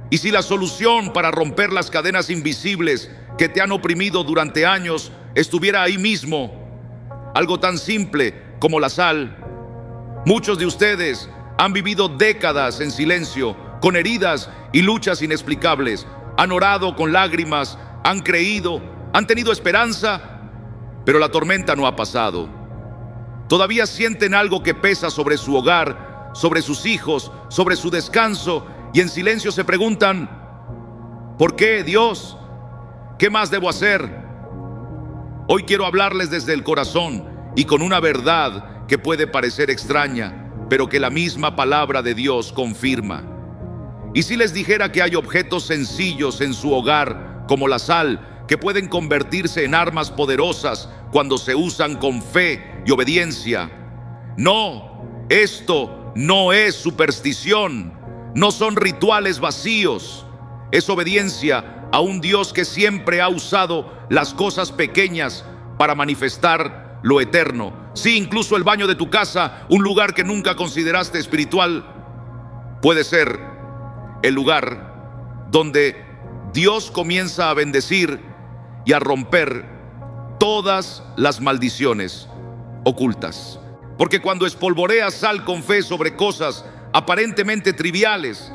Y si la solución para romper las cadenas invisibles que te han oprimido durante años estuviera ahí mismo, algo tan simple como la sal, muchos de ustedes han vivido décadas en silencio, con heridas y luchas inexplicables. Han orado con lágrimas, han creído, han tenido esperanza, pero la tormenta no ha pasado. Todavía sienten algo que pesa sobre su hogar, sobre sus hijos, sobre su descanso, y en silencio se preguntan: ¿por qué, Dios? ¿Qué más debo hacer? Hoy quiero hablarles desde el corazón y con una verdad que puede parecer extraña, pero que la misma palabra de Dios confirma. Y si les dijera que hay objetos sencillos en su hogar, como la sal, que pueden convertirse en armas poderosas cuando se usan con fe y obediencia. No, esto no es superstición, no son rituales vacíos, es obediencia a un Dios que siempre ha usado las cosas pequeñas para manifestar lo eterno. Sí, incluso el baño de tu casa, un lugar que nunca consideraste espiritual, puede ser el lugar donde Dios comienza a bendecir y a romper todas las maldiciones ocultas. Porque cuando espolvoreas sal con fe sobre cosas aparentemente triviales,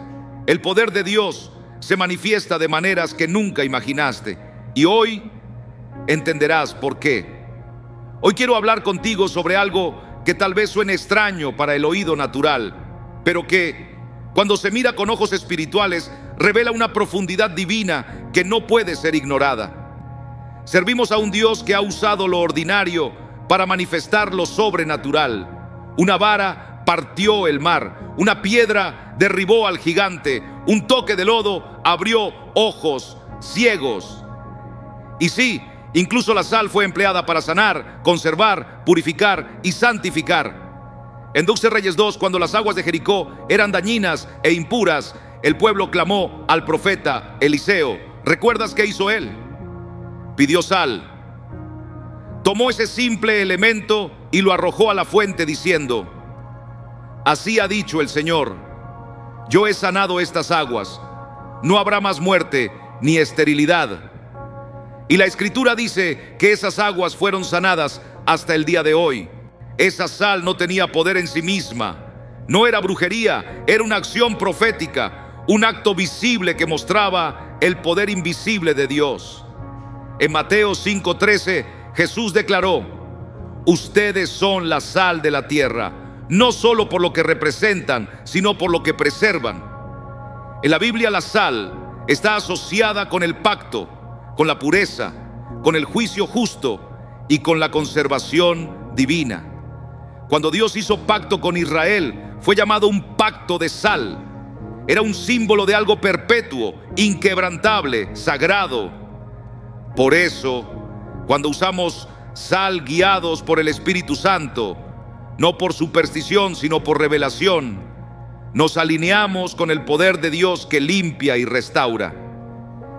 el poder de Dios se manifiesta de maneras que nunca imaginaste. Y hoy entenderás por qué. Hoy quiero hablar contigo sobre algo que tal vez suene extraño para el oído natural, pero que, cuando se mira con ojos espirituales, revela una profundidad divina que no puede ser ignorada. Servimos a un Dios que ha usado lo ordinario para manifestar lo sobrenatural. Una vara partió el mar, una piedra derribó al gigante, un toque de lodo abrió ojos ciegos. Y sí, incluso la sal fue empleada para sanar, conservar, purificar y santificar. En 2 Reyes 2, cuando las aguas de Jericó eran dañinas e impuras, el pueblo clamó al profeta Eliseo. ¿Recuerdas qué hizo él? Pidió sal. Tomó ese simple elemento y lo arrojó a la fuente diciendo: así ha dicho el Señor, yo he sanado estas aguas, no habrá más muerte ni esterilidad. Y la Escritura dice que esas aguas fueron sanadas hasta el día de hoy. Esa sal no tenía poder en sí misma, no era brujería, era una acción profética, un acto visible que mostraba el poder invisible de Dios. En Mateo 5:13, Jesús declaró: ustedes son la sal de la tierra, no solo por lo que representan, sino por lo que preservan. En la Biblia la sal está asociada con el pacto, con la pureza, con el juicio justo y con la conservación divina. Cuando Dios hizo pacto con Israel, fue llamado un pacto de sal. Era un símbolo de algo perpetuo, inquebrantable, sagrado. Por eso, cuando usamos sal guiados por el Espíritu Santo, no por superstición, sino por revelación, nos alineamos con el poder de Dios que limpia y restaura.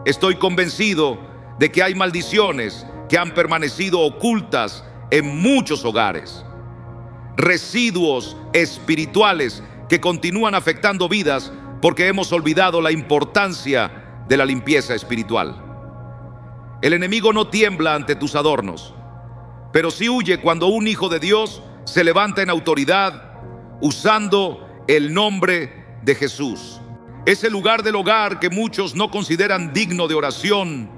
Estoy convencido de que hay maldiciones que han permanecido ocultas en muchos hogares, residuos espirituales que continúan afectando vidas porque hemos olvidado la importancia de la limpieza espiritual. El enemigo no tiembla ante tus adornos, pero sí huye cuando un hijo de Dios se levanta en autoridad usando el nombre de Jesús. Ese lugar del hogar que muchos no consideran digno de oración,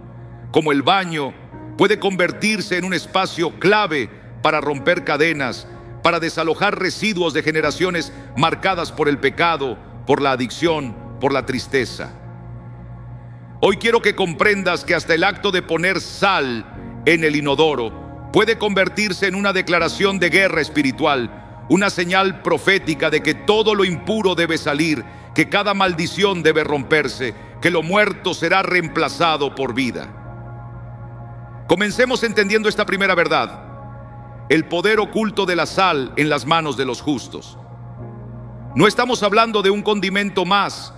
como el baño, puede convertirse en un espacio clave para romper cadenas, para desalojar residuos de generaciones marcadas por el pecado, por la adicción, por la tristeza. Hoy quiero que comprendas que hasta el acto de poner sal en el inodoro puede convertirse en una declaración de guerra espiritual, una señal profética de que todo lo impuro debe salir, que cada maldición debe romperse, que lo muerto será reemplazado por vida. Comencemos entendiendo esta primera verdad: el poder oculto de la sal en las manos de los justos. No estamos hablando de un condimento más,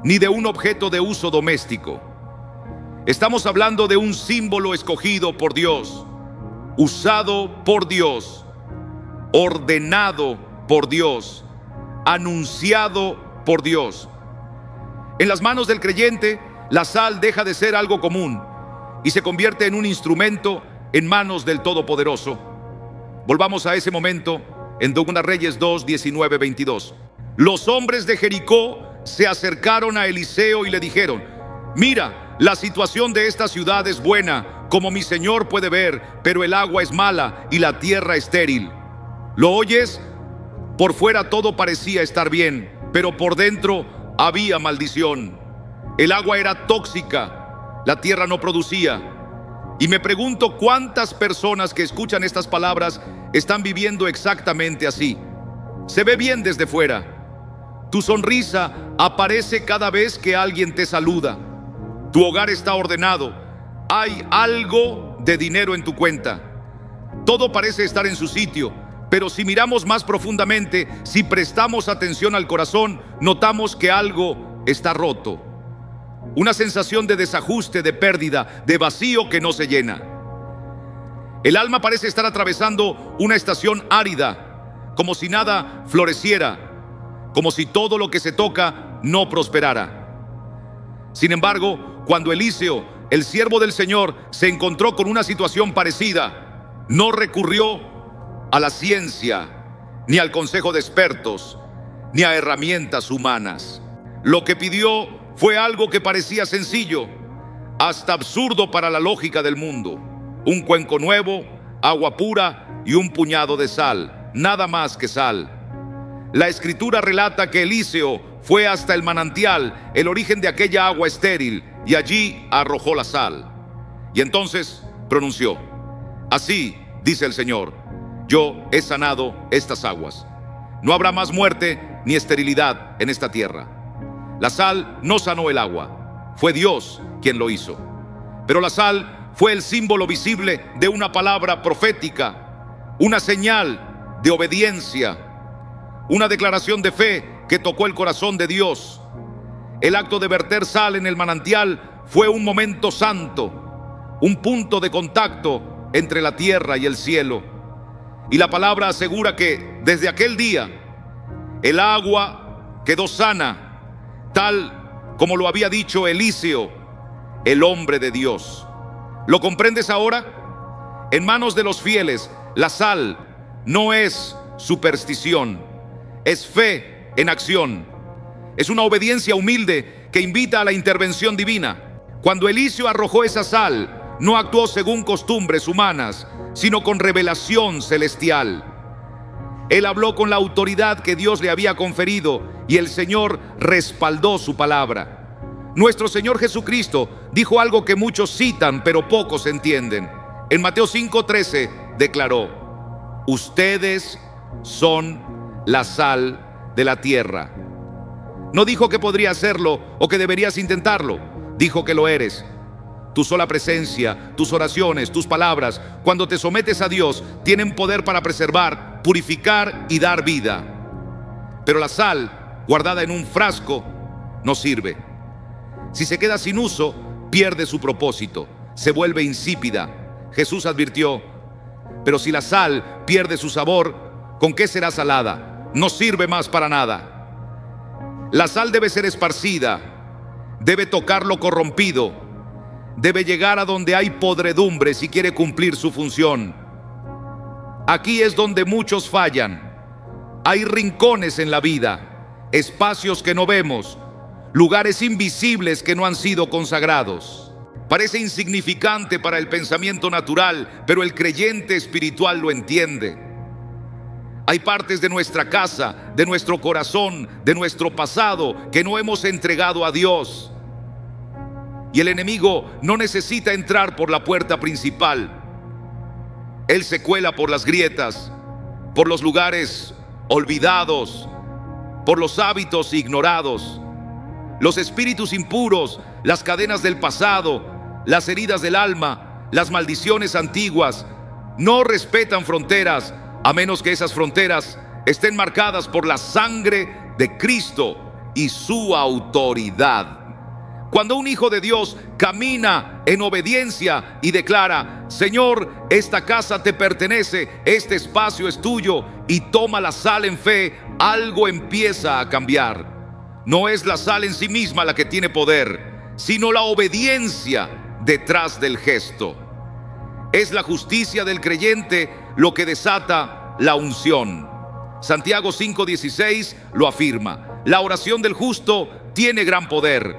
ni de un objeto de uso doméstico. Estamos hablando de un símbolo escogido por Dios, usado por Dios, ordenado por Dios, anunciado por Dios. En las manos del creyente, la sal deja de ser algo común y se convierte en un instrumento en manos del Todopoderoso. Volvamos a ese momento en 2 Reyes 2, 19, 22. Los hombres de Jericó se acercaron a Eliseo y le dijeron: mira, la situación de esta ciudad es buena, como mi señor puede ver, pero el agua es mala y la tierra estéril. ¿Lo oyes? Por fuera todo parecía estar bien, pero por dentro había maldición. El agua era tóxica, la tierra no producía. Y me pregunto cuántas personas que escuchan estas palabras están viviendo exactamente así. Se ve bien desde fuera. Tu sonrisa aparece cada vez que alguien te saluda. Tu hogar está ordenado. Hay algo de dinero en tu cuenta. Todo parece estar en su sitio, pero si miramos más profundamente, si prestamos atención al corazón, notamos que algo está roto. Una sensación de desajuste, de pérdida, de vacío que no se llena. El alma parece estar atravesando una estación árida, como si nada floreciera, como si todo lo que se toca no prosperara. Sin embargo, cuando Eliseo, el siervo del Señor, se encontró con una situación parecida, no recurrió a la ciencia, ni al consejo de expertos, ni a herramientas humanas. Lo que pidió fue algo que parecía sencillo, hasta absurdo para la lógica del mundo: un cuenco nuevo, agua pura y un puñado de sal, nada más que sal. La escritura relata que Eliseo fue hasta el manantial, el origen de aquella agua estéril, y allí arrojó la sal. Y entonces pronunció: así dice el Señor, yo he sanado estas aguas. No habrá más muerte ni esterilidad en esta tierra. La sal no sanó el agua, fue Dios quien lo hizo. Pero la sal fue el símbolo visible de una palabra profética, una señal de obediencia, una declaración de fe que tocó el corazón de Dios. El acto de verter sal en el manantial fue un momento santo, un punto de contacto entre la tierra y el cielo. Y la palabra asegura que desde aquel día el agua quedó sana, tal como lo había dicho Eliseo, el hombre de Dios. ¿Lo comprendes ahora? En manos de los fieles, la sal no es superstición, es fe en acción. Es una obediencia humilde que invita a la intervención divina. Cuando Eliseo arrojó esa sal, no actuó según costumbres humanas, sino con revelación celestial. Él habló con la autoridad que Dios le había conferido y el Señor respaldó su palabra. Nuestro Señor Jesucristo dijo algo que muchos citan, pero pocos entienden. En Mateo 5:13 declaró: ustedes son la sal de la tierra. No dijo que podría hacerlo o que deberías intentarlo, dijo que lo eres. Tu sola presencia, tus oraciones, tus palabras, cuando te sometes a Dios, tienen poder para preservar, purificar y dar vida. Pero la sal, guardada en un frasco, no sirve. Si se queda sin uso, pierde su propósito, se vuelve insípida. Jesús advirtió: pero si la sal pierde su sabor, ¿con qué será salada? No sirve más para nada. La sal debe ser esparcida, debe tocar lo corrompido, debe llegar a donde hay podredumbre si quiere cumplir su función. Aquí es donde muchos fallan. Hay rincones en la vida, espacios que no vemos, lugares invisibles que no han sido consagrados. Parece insignificante para el pensamiento natural, pero el creyente espiritual lo entiende. Hay partes de nuestra casa, de nuestro corazón, de nuestro pasado que no hemos entregado a Dios. Y el enemigo no necesita entrar por la puerta principal. Él se cuela por las grietas, por los lugares olvidados, por los hábitos ignorados. Los espíritus impuros, las cadenas del pasado, las heridas del alma, las maldiciones antiguas, no respetan fronteras, a menos que esas fronteras estén marcadas por la sangre de Cristo y su autoridad. Cuando un hijo de Dios camina en obediencia y declara: Señor, esta casa te pertenece, este espacio es tuyo, y toma la sal en fe, algo empieza a cambiar. No es la sal en sí misma la que tiene poder, sino la obediencia detrás del gesto. Es la justicia del creyente lo que desata la unción. Santiago 5:16 lo afirma. La oración del justo tiene gran poder.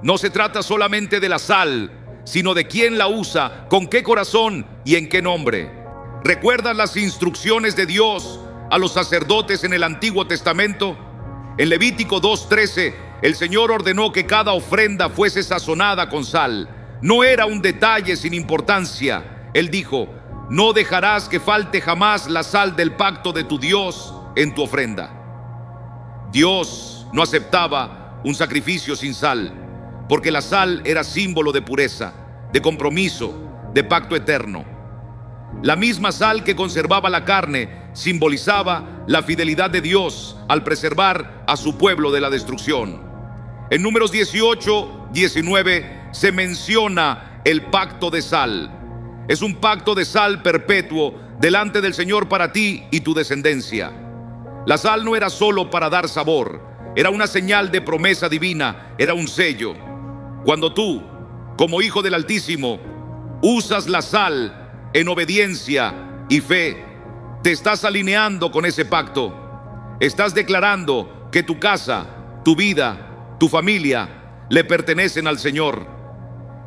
No se trata solamente de la sal, sino de quién la usa, con qué corazón y en qué nombre. ¿Recuerdan las instrucciones de Dios a los sacerdotes en el Antiguo Testamento? En Levítico 2:13, el Señor ordenó que cada ofrenda fuese sazonada con sal. No era un detalle sin importancia. Él dijo: no dejarás que falte jamás la sal del pacto de tu Dios en tu ofrenda. Dios no aceptaba un sacrificio sin sal, porque la sal era símbolo de pureza, de compromiso, de pacto eterno. La misma sal que conservaba la carne simbolizaba la fidelidad de Dios al preservar a su pueblo de la destrucción. En Números 18:19 se menciona el pacto de sal. Es un pacto de sal perpetuo delante del Señor para ti y tu descendencia. La sal no era solo para dar sabor, era una señal de promesa divina, era un sello. Cuando tú, como hijo del Altísimo, usas la sal en obediencia y fe, te estás alineando con ese pacto. Estás declarando que tu casa, tu vida, tu familia le pertenecen al Señor,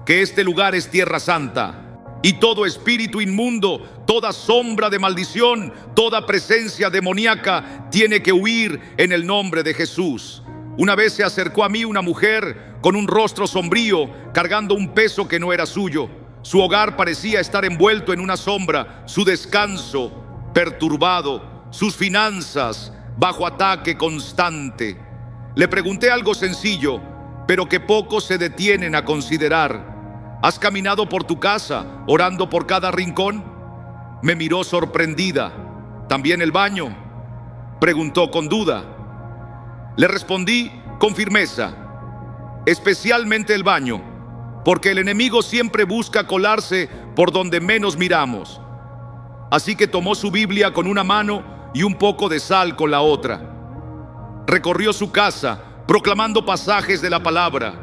que este lugar es tierra santa. Y todo espíritu inmundo, toda sombra de maldición, toda presencia demoníaca tiene que huir en el nombre de Jesús. Una vez se acercó a mí una mujer con un rostro sombrío, cargando un peso que no era suyo. Su hogar parecía estar envuelto en una sombra, su descanso perturbado, sus finanzas bajo ataque constante. Le pregunté algo sencillo, pero que pocos se detienen a considerar. ¿Has caminado por tu casa orando por cada rincón? Me miró sorprendida. ¿También el baño?, preguntó con duda. Le respondí con firmeza: especialmente el baño, porque el enemigo siempre busca colarse por donde menos miramos. Así que tomó su Biblia con una mano y un poco de sal con la otra. Recorrió su casa proclamando pasajes de la palabra,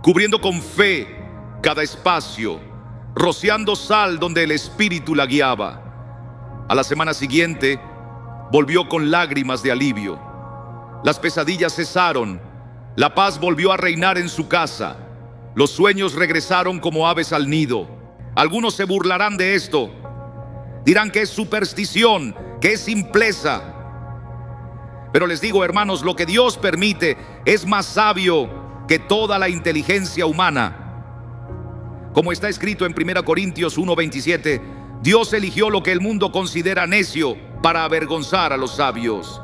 cubriendo con fe cada espacio, rociando sal donde el Espíritu la guiaba. A la semana siguiente volvió con lágrimas de alivio. Las pesadillas cesaron, la paz volvió a reinar en su casa, los sueños regresaron como aves al nido. Algunos se burlarán de esto, dirán que es superstición, que es simpleza. Pero les digo, hermanos, lo que Dios permite es más sabio que toda la inteligencia humana. Como está escrito en 1 Corintios 1:27, Dios eligió lo que el mundo considera necio para avergonzar a los sabios.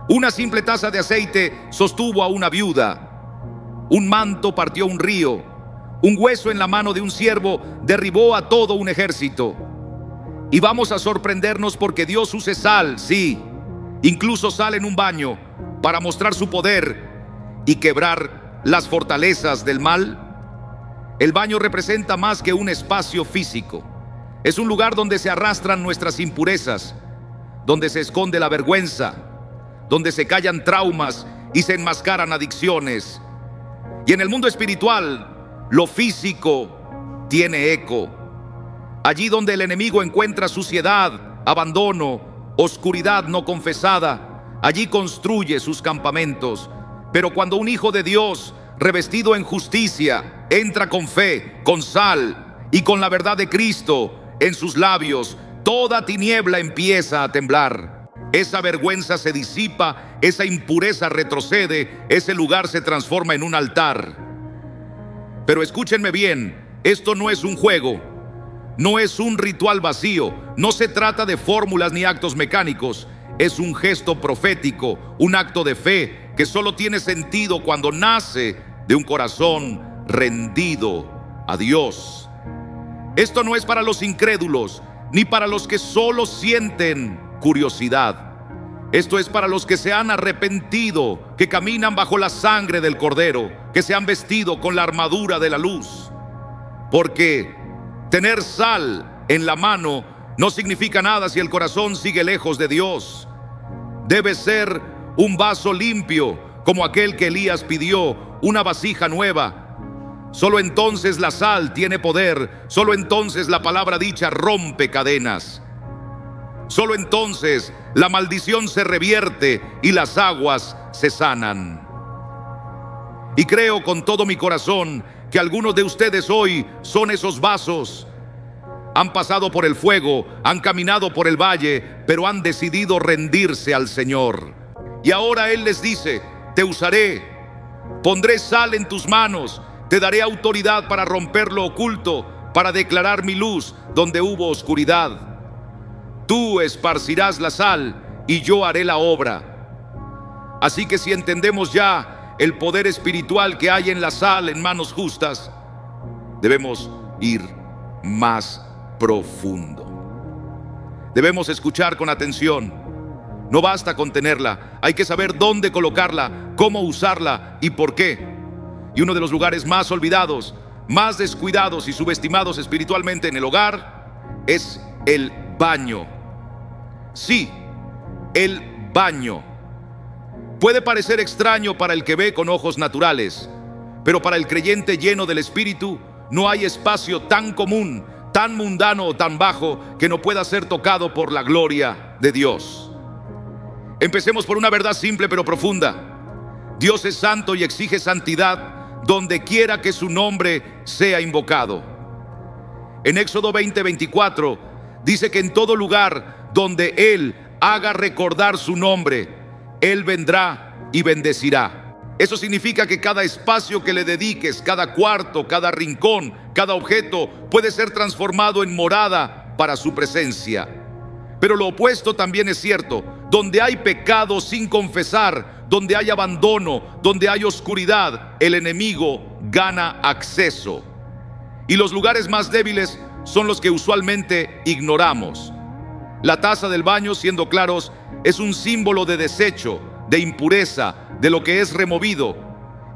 Una simple taza de aceite sostuvo a una viuda. Un manto partió un río. Un hueso en la mano de un siervo derribó a todo un ejército. Y vamos a sorprendernos porque Dios use sal, sí, incluso sal en un baño, para mostrar su poder y quebrar las fortalezas del mal. El baño representa más que un espacio físico. Es un lugar donde se arrastran nuestras impurezas, donde se esconde la vergüenza, donde se callan traumas y se enmascaran adicciones. Y en el mundo espiritual, lo físico tiene eco. Allí donde el enemigo encuentra suciedad, abandono, oscuridad no confesada, allí construye sus campamentos. Pero cuando un hijo de Dios, revestido en justicia, entra con fe, con sal y con la verdad de Cristo en sus labios, toda tiniebla empieza a temblar. Esa vergüenza se disipa, esa impureza retrocede, ese lugar se transforma en un altar. Pero escúchenme bien, esto no es un juego, no es un ritual vacío, no se trata de fórmulas ni actos mecánicos. Es un gesto profético, un acto de fe que solo tiene sentido cuando nace de un corazón rendido a Dios. Esto no es para los incrédulos, ni para los que solo sienten curiosidad. Esto es para los que se han arrepentido, que caminan bajo la sangre del Cordero, que se han vestido con la armadura de la luz. Porque tener sal en la mano no significa nada si el corazón sigue lejos de Dios. Debe ser un vaso limpio, como aquel que Elías pidió, una vasija nueva. Solo entonces la sal tiene poder, solo entonces la palabra dicha rompe cadenas. Solo entonces la maldición se revierte y las aguas se sanan. Y creo con todo mi corazón que algunos de ustedes hoy son esos vasos. Han pasado por el fuego, han caminado por el valle, pero han decidido rendirse al Señor. Y ahora Él les dice: te usaré, pondré sal en tus manos, te daré autoridad para romper lo oculto, para declarar mi luz donde hubo oscuridad. Tú esparcirás la sal y yo haré la obra. Así que si entendemos ya el poder espiritual que hay en la sal en manos justas, debemos ir más profundo. Debemos escuchar con atención. No basta con tenerla, hay que saber dónde colocarla, cómo usarla y por qué. Y uno de los lugares más olvidados, más descuidados y subestimados espiritualmente en el hogar es el baño. Sí, el baño. Puede parecer extraño para el que ve con ojos naturales, pero para el creyente lleno del Espíritu no hay espacio tan común, tan mundano o tan bajo que no pueda ser tocado por la gloria de Dios. Empecemos por una verdad simple pero profunda. Dios es santo y exige santidad donde quiera que su nombre sea invocado. En Éxodo 20:24 dice que en todo lugar donde Él haga recordar su nombre, Él vendrá y bendecirá. Eso significa que cada espacio que le dediques, cada cuarto, cada rincón, cada objeto puede ser transformado en morada para su presencia. Pero lo opuesto también es cierto. Donde hay pecado sin confesar, donde hay abandono, donde hay oscuridad, el enemigo gana acceso. Y los lugares más débiles son los que usualmente ignoramos. La taza del baño, siendo claros, es un símbolo de desecho, de impureza, de lo que es removido.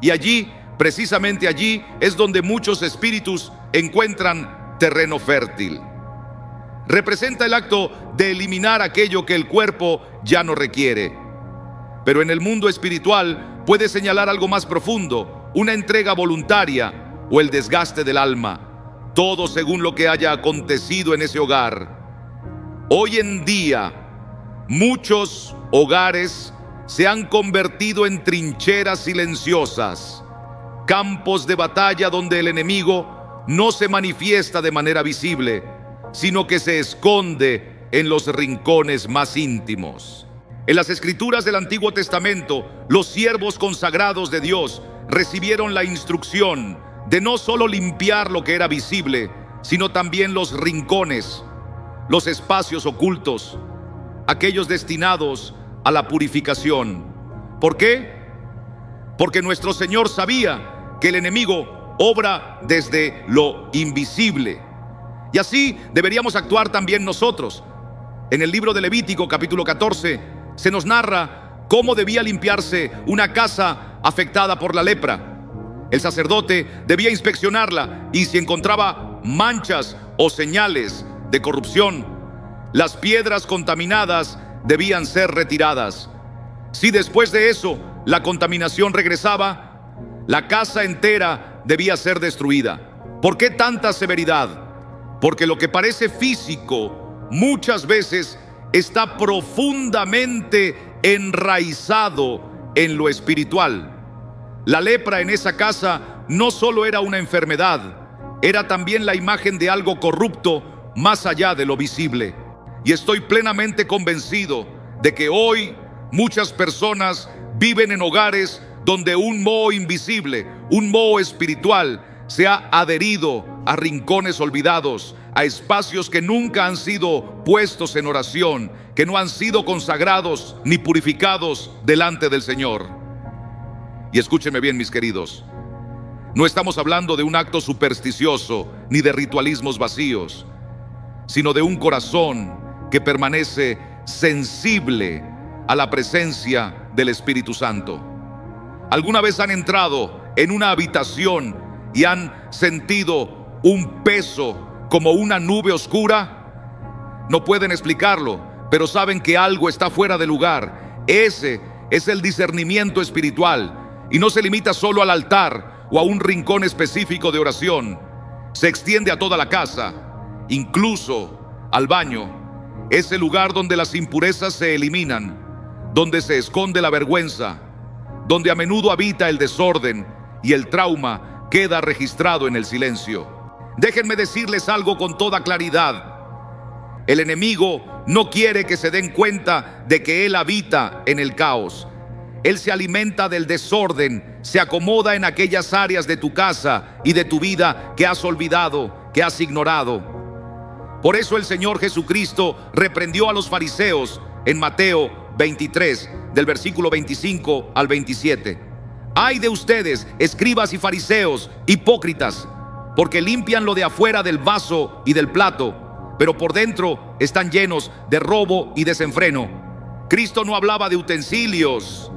Y allí, precisamente allí, es donde muchos espíritus encuentran terreno fértil. Representa el acto de eliminar aquello que el cuerpo ya no requiere. Pero en el mundo espiritual puede señalar algo más profundo, una entrega voluntaria o el desgaste del alma, todo según lo que haya acontecido en ese hogar. Hoy en día, muchos hogares se han convertido en trincheras silenciosas, campos de batalla donde el enemigo no se manifiesta de manera visible, sino que se esconde en los rincones más íntimos. En las escrituras del Antiguo Testamento, los siervos consagrados de Dios recibieron la instrucción de no solo limpiar lo que era visible, sino también los rincones, los espacios ocultos, aquellos destinados a la purificación. ¿Por qué? Porque nuestro Señor sabía que el enemigo obra desde lo invisible. Y así deberíamos actuar también nosotros. En el libro de Levítico, capítulo 14, se nos narra cómo debía limpiarse una casa afectada por la lepra. El sacerdote debía inspeccionarla y si encontraba manchas o señales de corrupción, las piedras contaminadas debían ser retiradas. Si después de eso la contaminación regresaba, la casa entera debía ser destruida. ¿Por qué tanta severidad? Porque lo que parece físico muchas veces está profundamente enraizado en lo espiritual. La lepra en esa casa no solo era una enfermedad, era también la imagen de algo corrupto más allá de lo visible. Y estoy plenamente convencido de que hoy muchas personas viven en hogares donde un moho invisible, un moho espiritual, se ha adherido a rincones olvidados, a espacios que nunca han sido puestos en oración, que no han sido consagrados ni purificados delante del Señor. Y escúchenme bien, mis queridos, no estamos hablando de un acto supersticioso ni de ritualismos vacíos, sino de un corazón que permanece sensible a la presencia del Espíritu Santo. ¿Alguna vez han entrado en una habitación y han sentido un peso como una nube oscura? No pueden explicarlo, pero saben que algo está fuera de lugar. Ese es el discernimiento espiritual y no se limita solo al altar o a un rincón específico de oración. Se extiende a toda la casa, incluso al baño, ese lugar donde las impurezas se eliminan, donde se esconde la vergüenza, donde a menudo habita el desorden y el trauma queda registrado en el silencio. Déjenme decirles algo con toda claridad. El enemigo no quiere que se den cuenta de que él habita en el caos. Él se alimenta del desorden, se acomoda en aquellas áreas de tu casa y de tu vida que has olvidado, que has ignorado. Por eso el Señor Jesucristo reprendió a los fariseos en Mateo 23, del versículo 25 al 27. ¡Ay de ustedes, escribas y fariseos, hipócritas! Porque limpian lo de afuera del vaso y del plato, pero por dentro están llenos de robo y desenfreno. Cristo no hablaba de utensilios,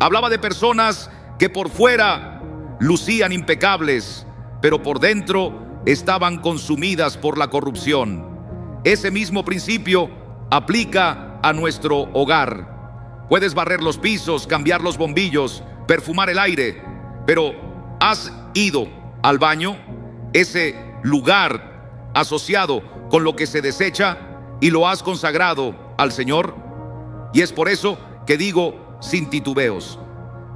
hablaba de personas que por fuera lucían impecables, pero por dentro estaban consumidas por la corrupción. Ese mismo principio aplica a nuestro hogar. Puedes barrer los pisos, cambiar los bombillos, perfumar el aire, pero ¿has ido al baño? Ese lugar asociado con lo que se desecha, y lo has consagrado al Señor. Y es por eso que digo sin titubeos: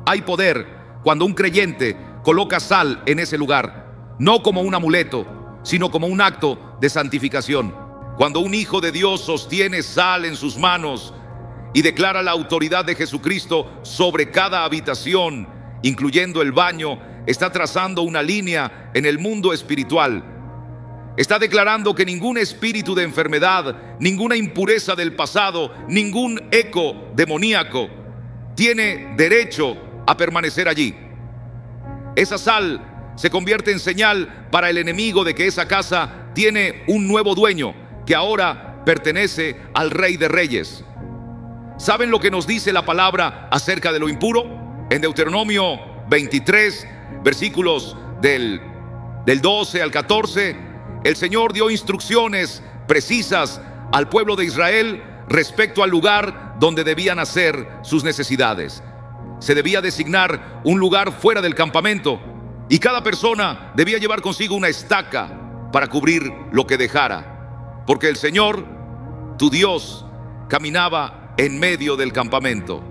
hay poder cuando un creyente coloca sal en ese lugar, no como un amuleto, sino como un acto de santificación. Cuando un hijo de Dios sostiene sal en sus manos y declara la autoridad de Jesucristo sobre cada habitación, incluyendo el baño, está trazando una línea en el mundo espiritual. Está declarando que ningún espíritu de enfermedad, ninguna impureza del pasado, ningún eco demoníaco tiene derecho a permanecer allí. Esa sal se convierte en señal para el enemigo de que esa casa tiene un nuevo dueño, que ahora pertenece al Rey de Reyes. ¿Saben lo que nos dice la palabra acerca de lo impuro? En Deuteronomio 23, versículos del 12 al 14, el Señor dio instrucciones precisas al pueblo de Israel respecto al lugar donde debían hacer sus necesidades. Se debía designar un lugar fuera del campamento y cada persona debía llevar consigo una estaca para cubrir lo que dejara, porque el Señor, tu Dios, caminaba en medio del campamento.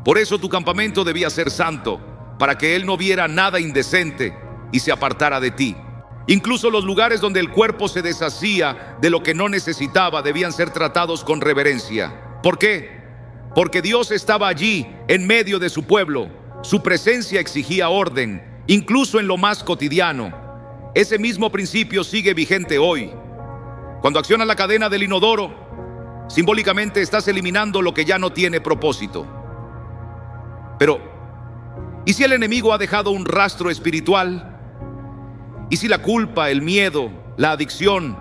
Por eso tu campamento debía ser santo, para que Él no viera nada indecente y se apartara de ti. Incluso los lugares donde el cuerpo se deshacía de lo que no necesitaba debían ser tratados con reverencia. ¿Por qué? Porque Dios estaba allí en medio de su pueblo. Su presencia exigía orden, incluso en lo más cotidiano. Ese mismo principio sigue vigente hoy. Cuando accionas la cadena del inodoro, simbólicamente estás eliminando lo que ya no tiene propósito. Pero, ¿y si el enemigo ha dejado un rastro espiritual? ¿Y si la culpa, el miedo, la adicción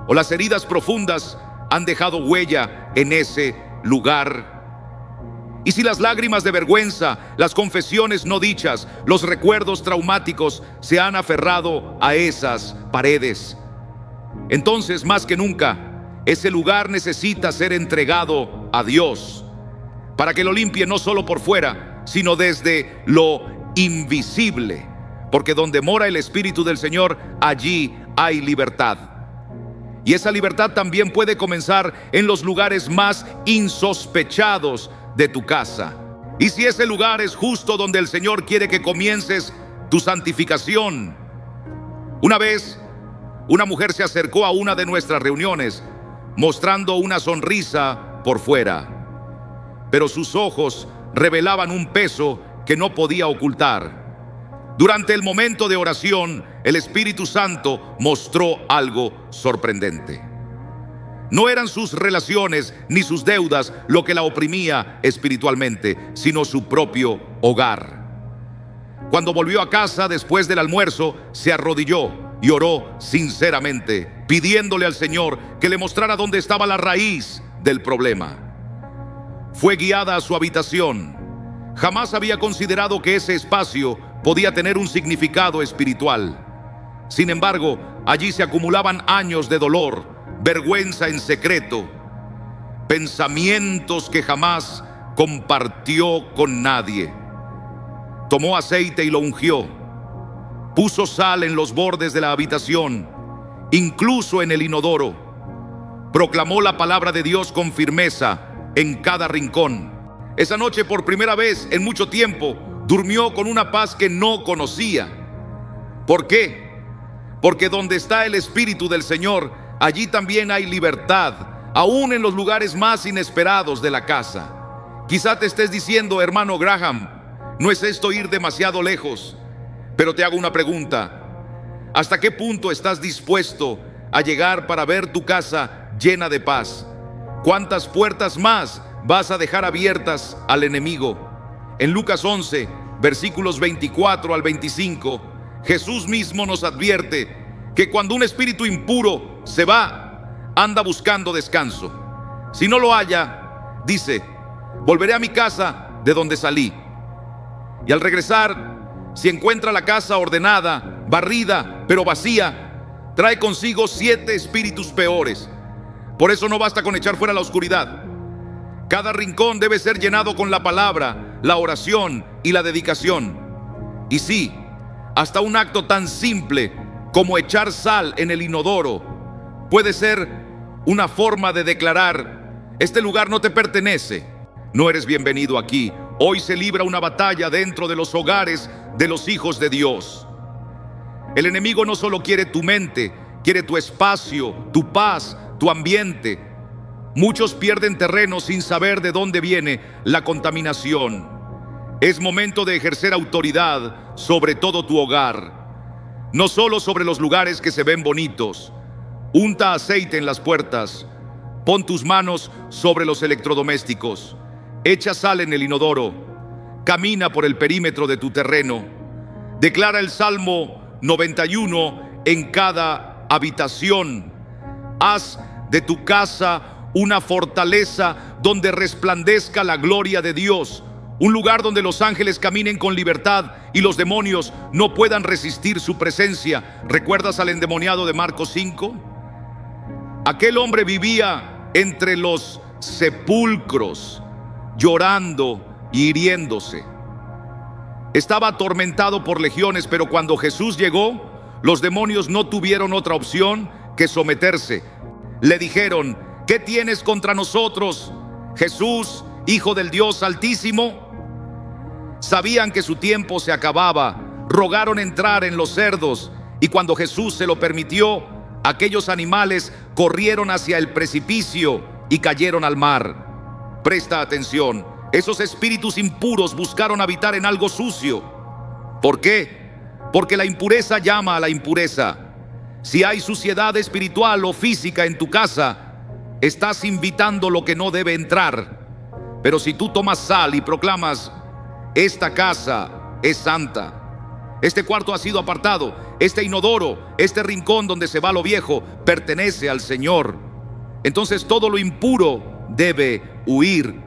o las heridas profundas han dejado huella en ese lugar? ¿Y si las lágrimas de vergüenza, las confesiones no dichas, los recuerdos traumáticos se han aferrado a esas paredes? Entonces, más que nunca, ese lugar necesita ser entregado a Dios, para que lo limpie no solo por fuera, sino desde lo invisible. Porque donde mora el Espíritu del Señor, allí hay libertad. Y esa libertad también puede comenzar en los lugares más insospechados de tu casa. Y si ese lugar es justo donde el Señor quiere que comiences tu santificación. Una vez, una mujer se acercó a una de nuestras reuniones, mostrando una sonrisa por fuera, pero sus ojos revelaban un peso que no podía ocultar. Durante el momento de oración, el Espíritu Santo mostró algo sorprendente. No eran sus relaciones ni sus deudas lo que la oprimía espiritualmente, sino su propio hogar. Cuando volvió a casa después del almuerzo, se arrodilló y oró sinceramente, pidiéndole al Señor que le mostrara dónde estaba la raíz del problema. Fue guiada a su habitación. Jamás había considerado que ese espacio podía tener un significado espiritual. Sin embargo, allí se acumulaban años de dolor, vergüenza en secreto, pensamientos que jamás compartió con nadie. Tomó aceite y lo ungió. Puso sal en los bordes de la habitación, incluso en el inodoro. Proclamó la palabra de Dios con firmeza en cada rincón. Esa noche, por primera vez en mucho tiempo, durmió con una paz que no conocía. ¿Por qué? Porque donde está el Espíritu del Señor, allí también hay libertad, aún en los lugares más inesperados de la casa. Quizá te estés diciendo, hermano Graham, no es esto ir demasiado lejos. Pero te hago una pregunta: ¿hasta qué punto estás dispuesto a llegar para ver tu casa llena de paz? ¿Cuántas puertas más vas a dejar abiertas al enemigo? En Lucas 11, versículos 24 al 25, Jesús mismo nos advierte que cuando un espíritu impuro se va, anda buscando descanso. Si no lo halla, dice: volveré a mi casa de donde salí. Y al regresar, si encuentra la casa ordenada, barrida, pero vacía, trae consigo 7 espíritus peores. Por eso no basta con echar fuera la oscuridad. Cada rincón debe ser llenado con la palabra, la oración y la dedicación. Y sí, hasta un acto tan simple como echar sal en el inodoro puede ser una forma de declarar: este lugar no te pertenece, no eres bienvenido aquí. Hoy se libra una batalla dentro de los hogares de los hijos de Dios. El enemigo no solo quiere tu mente, quiere tu espacio, tu paz, tu ambiente. Muchos pierden terreno sin saber de dónde viene la contaminación. Es momento de ejercer autoridad sobre todo tu hogar, no solo sobre los lugares que se ven bonitos. Unta aceite en las puertas, pon tus manos sobre los electrodomésticos, echa sal en el inodoro, camina por el perímetro de tu terreno, declara el Salmo 91 en cada habitación. Haz de tu casa una fortaleza donde resplandezca la gloria de Dios, un lugar donde los ángeles caminen con libertad y los demonios no puedan resistir su presencia. ¿Recuerdas al endemoniado de Marcos 5? Aquel hombre vivía entre los sepulcros, llorando y hiriéndose. Estaba atormentado por legiones, pero cuando Jesús llegó, los demonios no tuvieron otra opción que someterse. Le dijeron: ¿qué tienes contra nosotros, Jesús, Hijo del Dios Altísimo? Sabían que su tiempo se acababa, rogaron entrar en los cerdos, y cuando Jesús se lo permitió, aquellos animales corrieron hacia el precipicio y cayeron al mar. Presta atención, esos espíritus impuros buscaron habitar en algo sucio. ¿Por qué? Porque la impureza llama a la impureza. Si hay suciedad espiritual o física en tu casa, estás invitando lo que no debe entrar. Pero si tú tomas sal y proclamas: esta casa es santa, este cuarto ha sido apartado, este inodoro, este rincón donde se va lo viejo, pertenece al Señor, entonces todo lo impuro debe huir,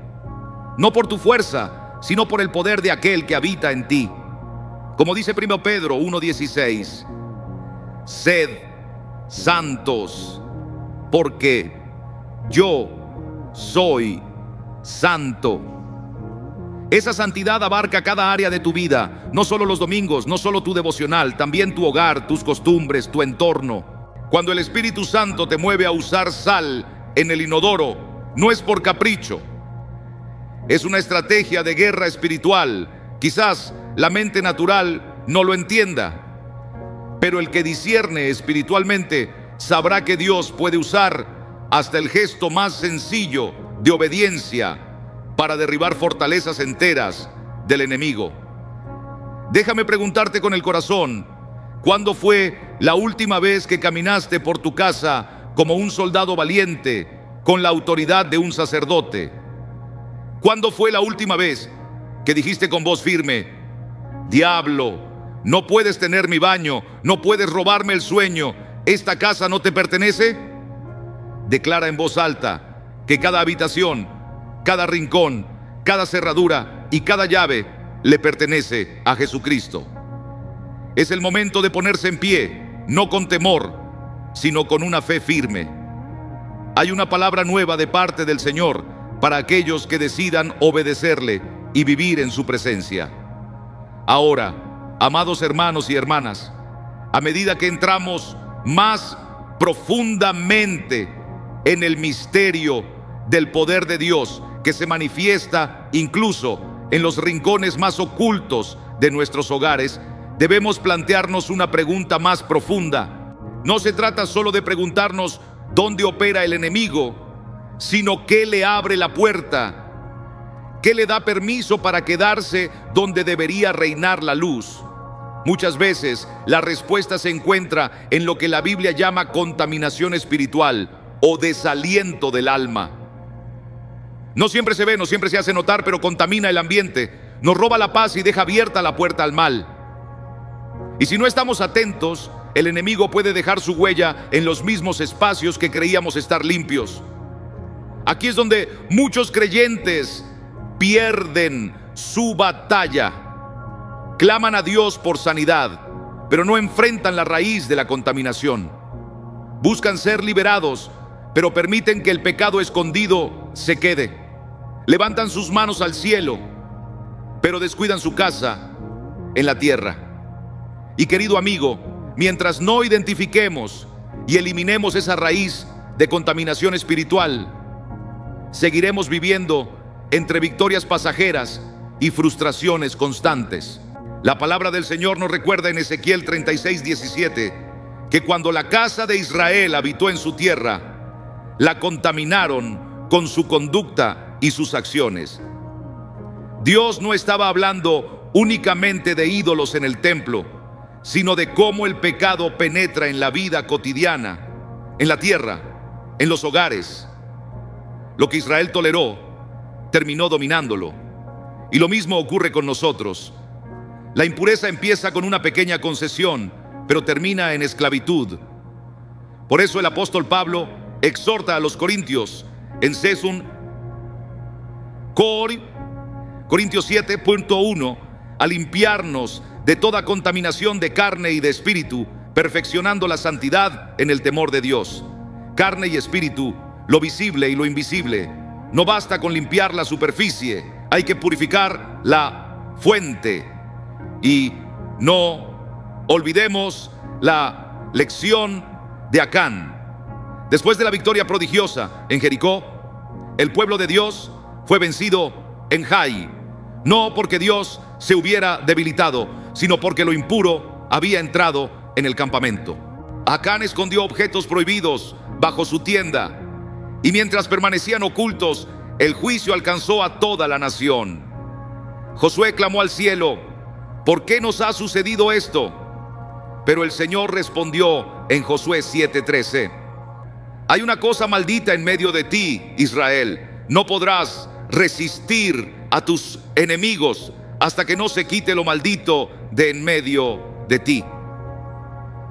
no por tu fuerza, sino por el poder de aquel que habita en ti. Como dice 1 Pedro 1:16, sed santos, porque yo soy santo. Esa santidad abarca cada área de tu vida, no solo los domingos, no solo tu devocional, también tu hogar, tus costumbres, tu entorno. Cuando el Espíritu Santo te mueve a usar sal en el inodoro, no es por capricho, es una estrategia de guerra espiritual. Quizás la mente natural no lo entienda, pero el que discierne espiritualmente sabrá que Dios puede usar hasta el gesto más sencillo de obediencia para derribar fortalezas enteras del enemigo. Déjame preguntarte con el corazón: ¿cuándo fue la última vez que caminaste por tu casa como un soldado valiente con la autoridad de un sacerdote? ¿Cuándo fue la última vez que dijiste con voz firme: diablo, no puedes tener mi baño, no puedes robarme el sueño, esta casa no te pertenece? Declara en voz alta que cada habitación, cada rincón, cada cerradura y cada llave le pertenece a Jesucristo. Es el momento de ponerse en pie, no con temor, sino con una fe firme. Hay una palabra nueva de parte del Señor para aquellos que decidan obedecerle y vivir en su presencia. Ahora, amados hermanos y hermanas, a medida que entramos más profundamente en el misterio del poder de Dios, que se manifiesta incluso en los rincones más ocultos de nuestros hogares, debemos plantearnos una pregunta más profunda. No se trata solo de preguntarnos dónde opera el enemigo, sino qué le abre la puerta, qué le da permiso para quedarse donde debería reinar la luz. Muchas veces la respuesta se encuentra en lo que la Biblia llama contaminación espiritual o desaliento del alma. No siempre se ve, no siempre se hace notar, pero contamina el ambiente, nos roba la paz y deja abierta la puerta al mal. Y si no estamos atentos, el enemigo puede dejar su huella en los mismos espacios que creíamos estar limpios. Aquí es donde muchos creyentes pierden su batalla. Claman a Dios por sanidad, pero no enfrentan la raíz de la contaminación. Buscan ser liberados, pero permiten que el pecado escondido se quede. Levantan sus manos al cielo, pero descuidan su casa en la tierra. Y querido amigo, mientras no identifiquemos y eliminemos esa raíz de contaminación espiritual, seguiremos viviendo entre victorias pasajeras y frustraciones constantes. La palabra del Señor nos recuerda en Ezequiel 36:17 que cuando la casa de Israel habitó en su tierra, la contaminaron con su conducta y sus acciones. Dios no estaba hablando únicamente de ídolos en el templo, sino de cómo el pecado penetra en la vida cotidiana, en la tierra, en los hogares. Lo que Israel toleró, terminó dominándolo. Y lo mismo ocurre con nosotros. La impureza empieza con una pequeña concesión, pero termina en esclavitud. Por eso el apóstol Pablo exhorta a los corintios en Corintios 7:1 a limpiarnos de toda contaminación de carne y de espíritu, perfeccionando la santidad en el temor de Dios. Carne y espíritu, lo visible y lo invisible. No basta con limpiar la superficie, hay que purificar la fuente. Y no olvidemos la lección de Acán. Después de la victoria prodigiosa en Jericó, el pueblo de Dios fue vencido en Jai, no porque Dios se hubiera debilitado, sino porque lo impuro había entrado en el campamento. Acán escondió objetos prohibidos bajo su tienda, y mientras permanecían ocultos, el juicio alcanzó a toda la nación. Josué clamó al cielo: ¿por qué nos ha sucedido esto? Pero el Señor respondió en Josué 7:13: hay una cosa maldita en medio de ti, Israel. No podrás resistir a tus enemigos hasta que no se quite lo maldito de en medio de ti.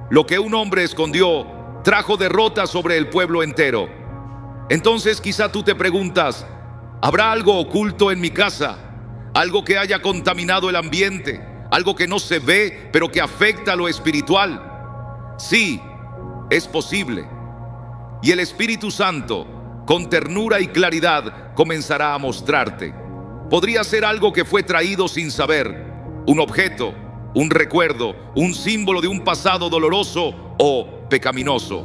Lo que un hombre escondió trajo derrota sobre el pueblo entero. Entonces quizá tú te preguntas: ¿habrá algo oculto en mi casa? Algo que haya contaminado el ambiente, algo que no se ve pero que afecta a lo espiritual. Sí, es posible. Y el Espíritu Santo, con ternura y claridad, comenzará a mostrarte. Podría ser algo que fue traído sin saber, un objeto, un recuerdo, un símbolo de un pasado doloroso o pecaminoso.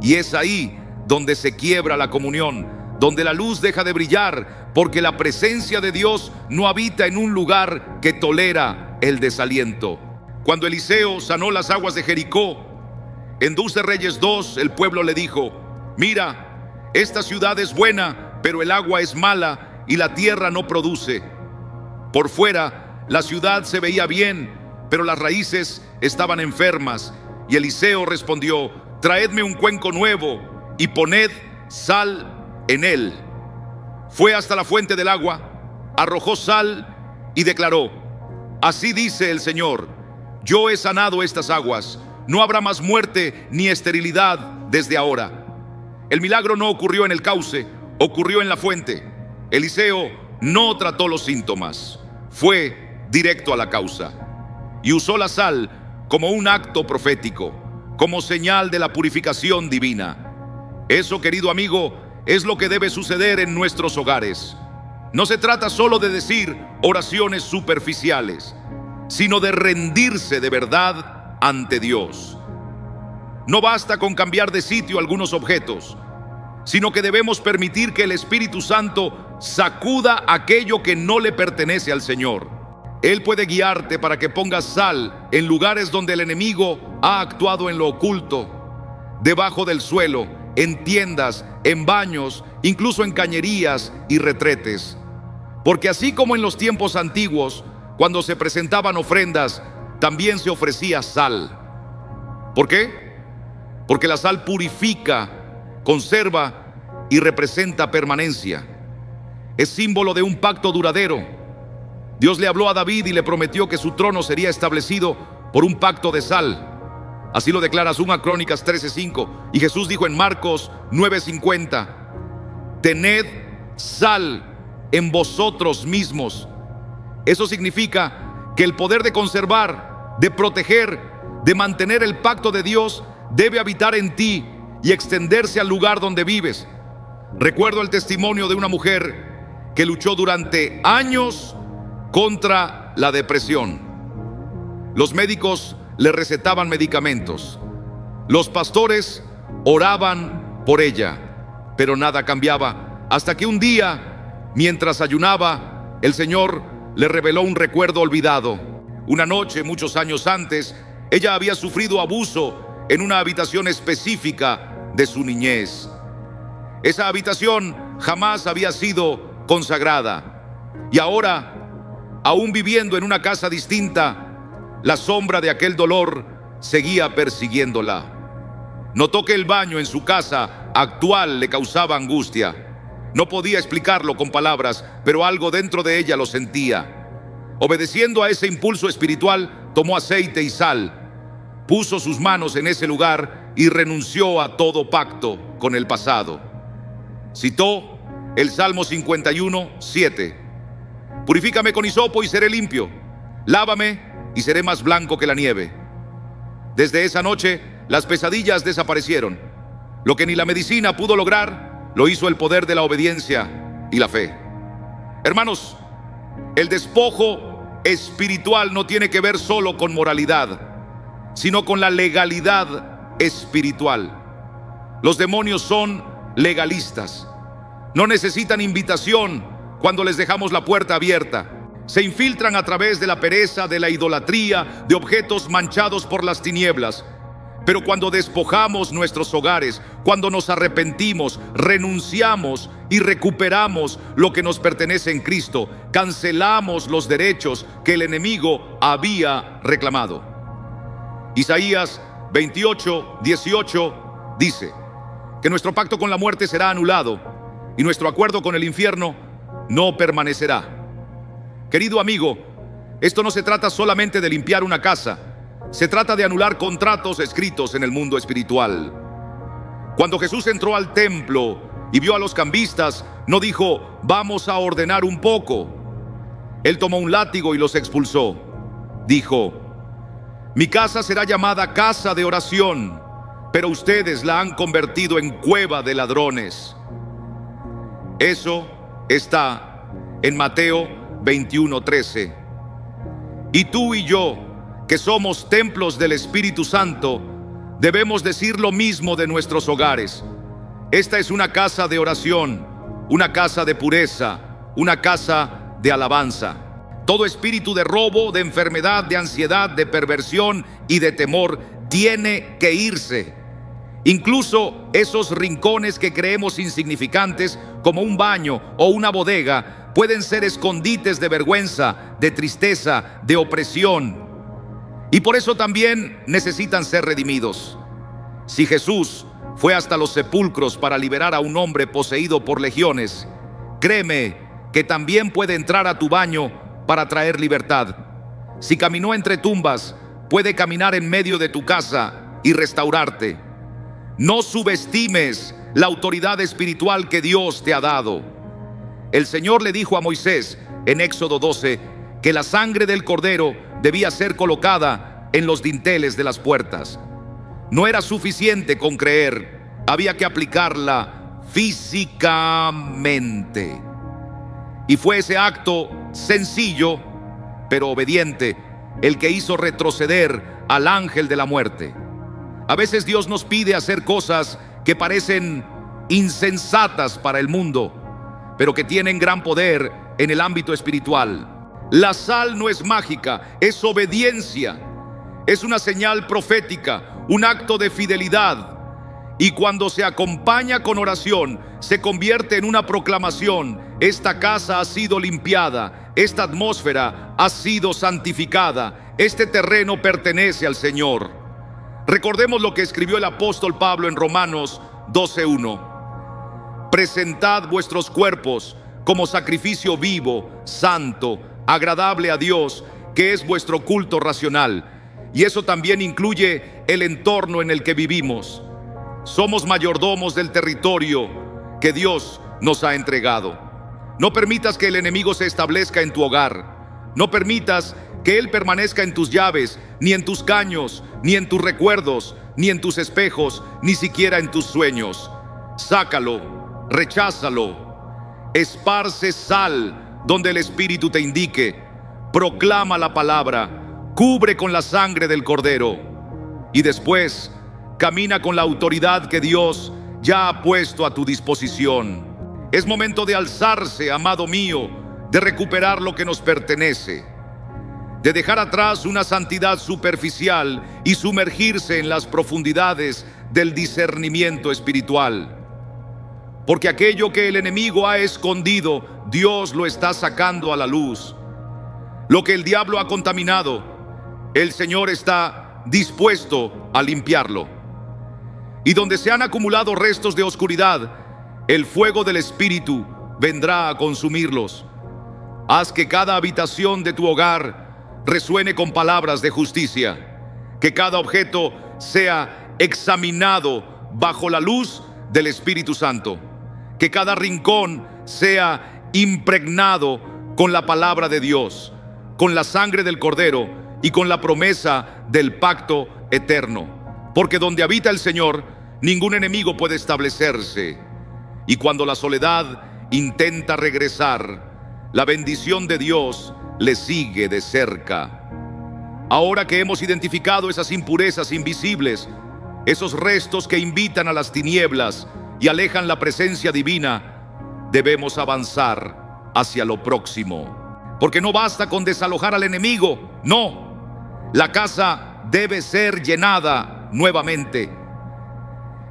Y es ahí donde se quiebra la comunión, donde la luz deja de brillar, porque la presencia de Dios no habita en un lugar que tolera el desaliento. Cuando Eliseo sanó las aguas de Jericó, en 2 Reyes 2, el pueblo le dijo: mira, esta ciudad es buena, pero el agua es mala y la tierra no produce. Por fuera, la ciudad se veía bien, pero las raíces estaban enfermas. Y Eliseo respondió: traedme un cuenco nuevo y poned sal en él. Fue hasta la fuente del agua, arrojó sal y declaró: así dice el Señor, yo he sanado estas aguas, no habrá más muerte ni esterilidad desde ahora. El milagro no ocurrió en el cauce, ocurrió en la fuente. Eliseo no trató los síntomas, fue directo a la causa y usó la sal como un acto profético, como señal de la purificación divina. Eso, querido amigo, es lo que debe suceder en nuestros hogares. No se trata solo de decir oraciones superficiales, sino de rendirse de verdad ante Dios. No basta con cambiar de sitio algunos objetos, sino que debemos permitir que el Espíritu Santo sacuda aquello que no le pertenece al Señor. Él puede guiarte para que pongas sal en lugares donde el enemigo ha actuado en lo oculto, debajo del suelo, en tiendas, en baños, incluso en cañerías y retretes. Porque así como en los tiempos antiguos, cuando se presentaban ofrendas, también se ofrecía sal. ¿Por qué? Porque la sal purifica, conserva y representa permanencia. Es símbolo de un pacto duradero. Dios le habló a David y le prometió que su trono sería establecido por un pacto de sal. Así lo declara 2 Crónicas 13:5. Y Jesús dijo en Marcos 9:50: tened sal en vosotros mismos. Eso significa que el poder de conservar, de proteger, de mantener el pacto de Dios debe habitar en ti y extenderse al lugar donde vives. Recuerdo el testimonio de una mujer que luchó durante años contra la depresión. Los médicos le recetaban medicamentos. Los pastores oraban por ella, pero nada cambiaba, hasta que un día, mientras ayunaba, el Señor le reveló un recuerdo olvidado. Una noche, muchos años antes, ella había sufrido abuso en una habitación específica de su niñez. Esa habitación jamás había sido consagrada. Y ahora, aún viviendo en una casa distinta, la sombra de aquel dolor seguía persiguiéndola. Notó que el baño en su casa actual le causaba angustia. No podía explicarlo con palabras, pero algo dentro de ella lo sentía. Obedeciendo a ese impulso espiritual, tomó aceite y sal, puso sus manos en ese lugar y renunció a todo pacto con el pasado. Citó el Salmo 51:7. Purifícame con hisopo y seré limpio. Lávame y seré más blanco que la nieve. Desde esa noche, las pesadillas desaparecieron. Lo que ni la medicina pudo lograr, lo hizo el poder de la obediencia y la fe. Hermanos, el despojo espiritual no tiene que ver solo con moralidad, sino con la legalidad espiritual. Los demonios son legalistas. No necesitan invitación cuando les dejamos la puerta abierta. Se infiltran a través de la pereza, de la idolatría, de objetos manchados por las tinieblas. Pero cuando despojamos nuestros hogares, cuando nos arrepentimos, renunciamos y recuperamos lo que nos pertenece en Cristo, cancelamos los derechos que el enemigo había reclamado. Isaías 28:18 dice que nuestro pacto con la muerte será anulado y nuestro acuerdo con el infierno no permanecerá. Querido amigo, esto no se trata solamente de limpiar una casa, se trata de anular contratos escritos en el mundo espiritual. Cuando Jesús entró al templo y vio a los cambistas, no dijo: vamos a ordenar un poco. Él tomó un látigo y los expulsó. Dijo: mi casa será llamada casa de oración, pero ustedes la han convertido en cueva de ladrones. Eso está en Mateo 21:13. Y tú y yo, que somos templos del Espíritu Santo, debemos decir lo mismo de nuestros hogares. Esta es una casa de oración, una casa de pureza, una casa de alabanza. Todo espíritu de robo, de enfermedad, de ansiedad, de perversión y de temor tiene que irse. Incluso esos rincones que creemos insignificantes, como un baño o una bodega, pueden ser escondites de vergüenza, de tristeza, de opresión. Y por eso también necesitan ser redimidos. Si Jesús fue hasta los sepulcros para liberar a un hombre poseído por legiones, créeme que también puede entrar a tu baño para traer libertad. Si caminó entre tumbas, puede caminar en medio de tu casa y restaurarte. No subestimes la autoridad espiritual que Dios te ha dado. El Señor le dijo a Moisés en Éxodo 12 que la sangre del cordero debía ser colocada en los dinteles de las puertas. No era suficiente con creer, había que aplicarla físicamente. Y fue ese acto sencillo, pero obediente, el que hizo retroceder al ángel de la muerte. A veces Dios nos pide hacer cosas que parecen insensatas para el mundo, pero que tienen gran poder en el ámbito espiritual. La sal no es mágica, es obediencia. Es una señal profética, un acto de fidelidad. Y cuando se acompaña con oración, se convierte en una proclamación: esta casa ha sido limpiada, esta atmósfera ha sido santificada, este terreno pertenece al Señor. Recordemos lo que escribió el apóstol Pablo en Romanos 12:1. Presentad vuestros cuerpos como sacrificio vivo, santo, agradable a Dios, que es vuestro culto racional. Y eso también incluye el entorno en el que vivimos. Somos mayordomos del territorio que Dios nos ha entregado. No permitas que el enemigo se establezca en tu hogar. No permitas que él permanezca en tus llaves, ni en tus caños, ni en tus recuerdos, ni en tus espejos, ni siquiera en tus sueños. Sácalo, recházalo. Esparce sal donde el Espíritu te indique. Proclama la palabra. Cubre con la sangre del Cordero. Y después, camina con la autoridad que Dios ya ha puesto a tu disposición. Es momento de alzarse, amado mío, de recuperar lo que nos pertenece, de dejar atrás una santidad superficial y sumergirse en las profundidades del discernimiento espiritual. Porque aquello que el enemigo ha escondido, Dios lo está sacando a la luz. Lo que el diablo ha contaminado, el Señor está dispuesto a limpiarlo. Y donde se han acumulado restos de oscuridad, el fuego del Espíritu vendrá a consumirlos. Haz que cada habitación de tu hogar resuene con palabras de justicia, que cada objeto sea examinado bajo la luz del Espíritu Santo, que cada rincón sea impregnado con la palabra de Dios, con la sangre del Cordero y con la promesa del pacto eterno. Porque donde habita el Señor, ningún enemigo puede establecerse. Y cuando la soledad intenta regresar, la bendición de Dios le sigue de cerca. Ahora que hemos identificado esas impurezas invisibles, esos restos que invitan a las tinieblas y alejan la presencia divina, debemos avanzar hacia lo próximo. Porque no basta con desalojar al enemigo, no. La casa debe ser llenada nuevamente.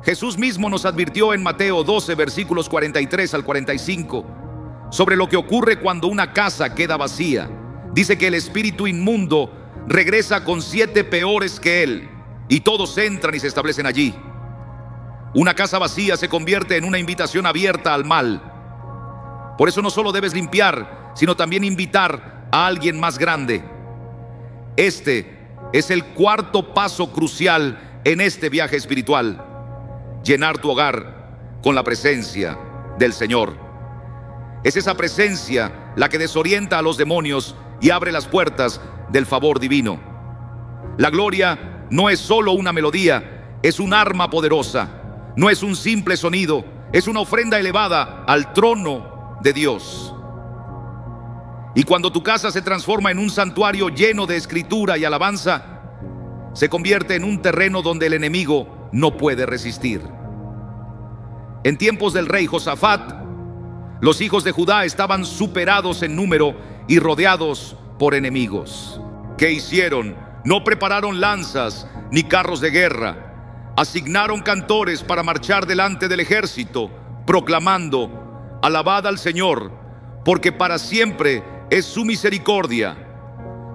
Jesús mismo nos advirtió en Mateo 12, versículos 43 al 45, sobre lo que ocurre cuando una casa queda vacía. Dice que el espíritu inmundo regresa con 7 peores que él, y todos entran y se establecen allí. Una casa vacía se convierte en una invitación abierta al mal. Por eso no solo debes limpiar, sino también invitar a alguien más grande. Este es el cuarto paso crucial en este viaje espiritual: llenar tu hogar con la presencia del Señor. Es esa presencia la que desorienta a los demonios y abre las puertas del favor divino. La gloria no es solo una melodía, es un arma poderosa. No es un simple sonido, es una ofrenda elevada al trono de Dios. Y cuando tu casa se transforma en un santuario lleno de escritura y alabanza, se convierte en un terreno donde el enemigo no puede resistir. En tiempos del rey Josafat, los hijos de Judá estaban superados en número y rodeados por enemigos. ¿Qué hicieron? No prepararon lanzas ni carros de guerra. Asignaron cantores para marchar delante del ejército, proclamando: alabad al Señor, porque para siempre es su misericordia.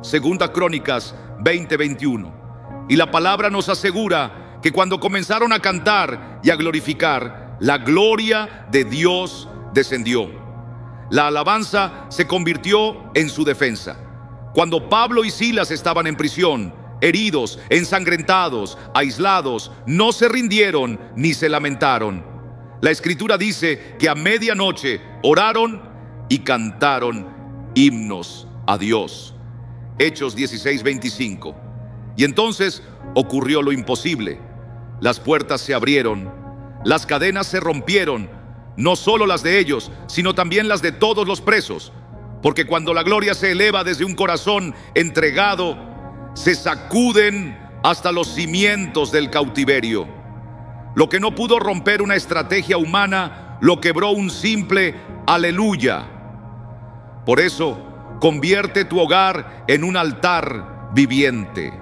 Segunda Crónicas 20:21. Y la palabra nos asegura que cuando comenzaron a cantar y a glorificar, la gloria de Dios descendió. La alabanza se convirtió en su defensa. Cuando Pablo y Silas estaban en prisión, heridos, ensangrentados, aislados, no se rindieron ni se lamentaron. La Escritura dice que a medianoche oraron y cantaron himnos a Dios. Hechos 16:25. Y entonces ocurrió lo imposible. Las puertas se abrieron, las cadenas se rompieron, no solo las de ellos, sino también las de todos los presos, porque cuando la gloria se eleva desde un corazón entregado, se sacuden hasta los cimientos del cautiverio. Lo que no pudo romper una estrategia humana, lo quebró un simple aleluya. Por eso, convierte tu hogar en un altar viviente.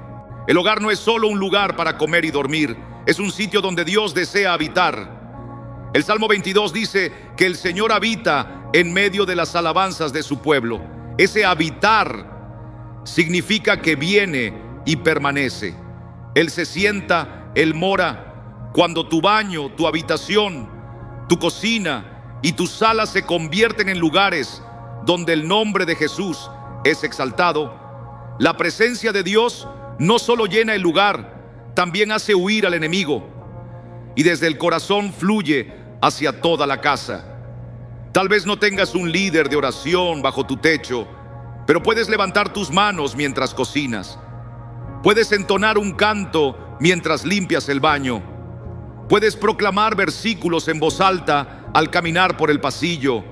El hogar no es solo un lugar para comer y dormir, es un sitio donde Dios desea habitar. El Salmo 22 dice que el Señor habita en medio de las alabanzas de su pueblo. Ese habitar significa que viene y permanece. Él se sienta, Él mora. Cuando tu baño, tu habitación, tu cocina y tu sala se convierten en lugares donde el nombre de Jesús es exaltado, la presencia de Dios no solo llena el lugar, también hace huir al enemigo, y desde el corazón fluye hacia toda la casa. Tal vez no tengas un líder de oración bajo tu techo, pero puedes levantar tus manos mientras cocinas. Puedes entonar un canto mientras limpias el baño. Puedes proclamar versículos en voz alta al caminar por el pasillo.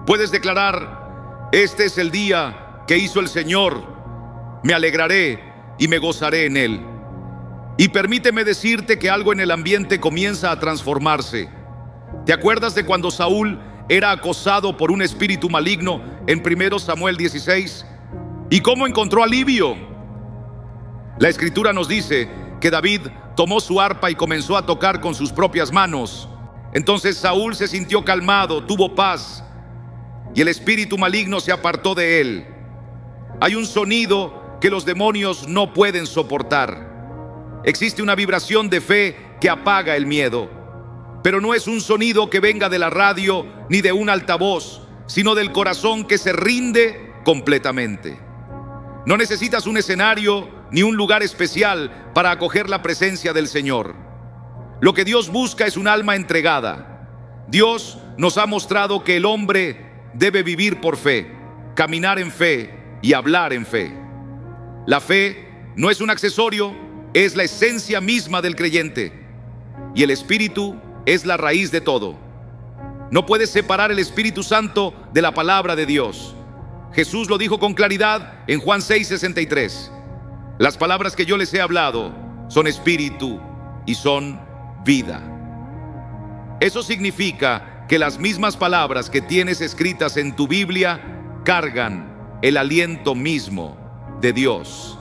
Puedes declarar: este es el día que hizo el Señor, me alegraré y me gozaré en él. Y permíteme decirte que algo en el ambiente comienza a transformarse. ¿Te acuerdas de cuando Saúl era acosado por un espíritu maligno en 1 Samuel 16? ¿Y cómo encontró alivio? La Escritura nos dice que David tomó su arpa y comenzó a tocar con sus propias manos. Entonces Saúl se sintió calmado, tuvo paz, y el espíritu maligno se apartó de él. Hay un sonido que los demonios no pueden soportar. Existe una vibración de fe que apaga el miedo, pero no es un sonido que venga de la radio ni de un altavoz, sino del corazón que se rinde completamente. No necesitas un escenario ni un lugar especial para acoger la presencia del Señor. Lo que Dios busca es un alma entregada. Dios nos ha mostrado que el hombre debe vivir por fe, caminar en fe y hablar en fe. La fe no es un accesorio, es la esencia misma del creyente. Y el Espíritu es la raíz de todo. No puedes separar el Espíritu Santo de la palabra de Dios. Jesús lo dijo con claridad en Juan 6:63. Las palabras que yo les he hablado son espíritu y son vida. Eso significa que las mismas palabras que tienes escritas en tu Biblia cargan el aliento mismo de Dios.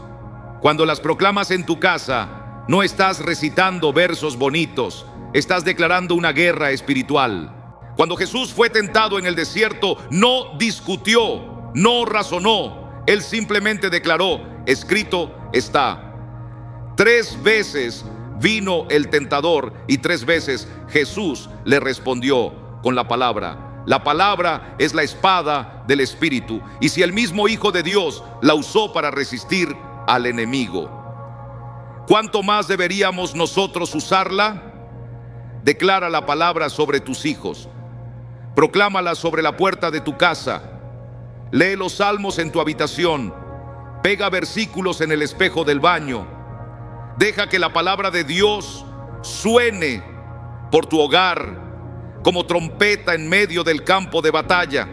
Cuando las proclamas en tu casa, no estás recitando versos bonitos, estás declarando una guerra espiritual. Cuando Jesús fue tentado en el desierto, no discutió, no razonó, él simplemente declaró: escrito está. 3 veces vino el tentador y 3 veces Jesús le respondió con la palabra. La palabra es la espada del Espíritu, y si el mismo Hijo de Dios la usó para resistir al enemigo, ¿cuánto más deberíamos nosotros usarla? Declara la palabra sobre tus hijos, proclámala sobre la puerta de tu casa, lee los salmos en tu habitación, pega versículos en el espejo del baño. Deja que la palabra de Dios suene por tu hogar como trompeta en medio del campo de batalla.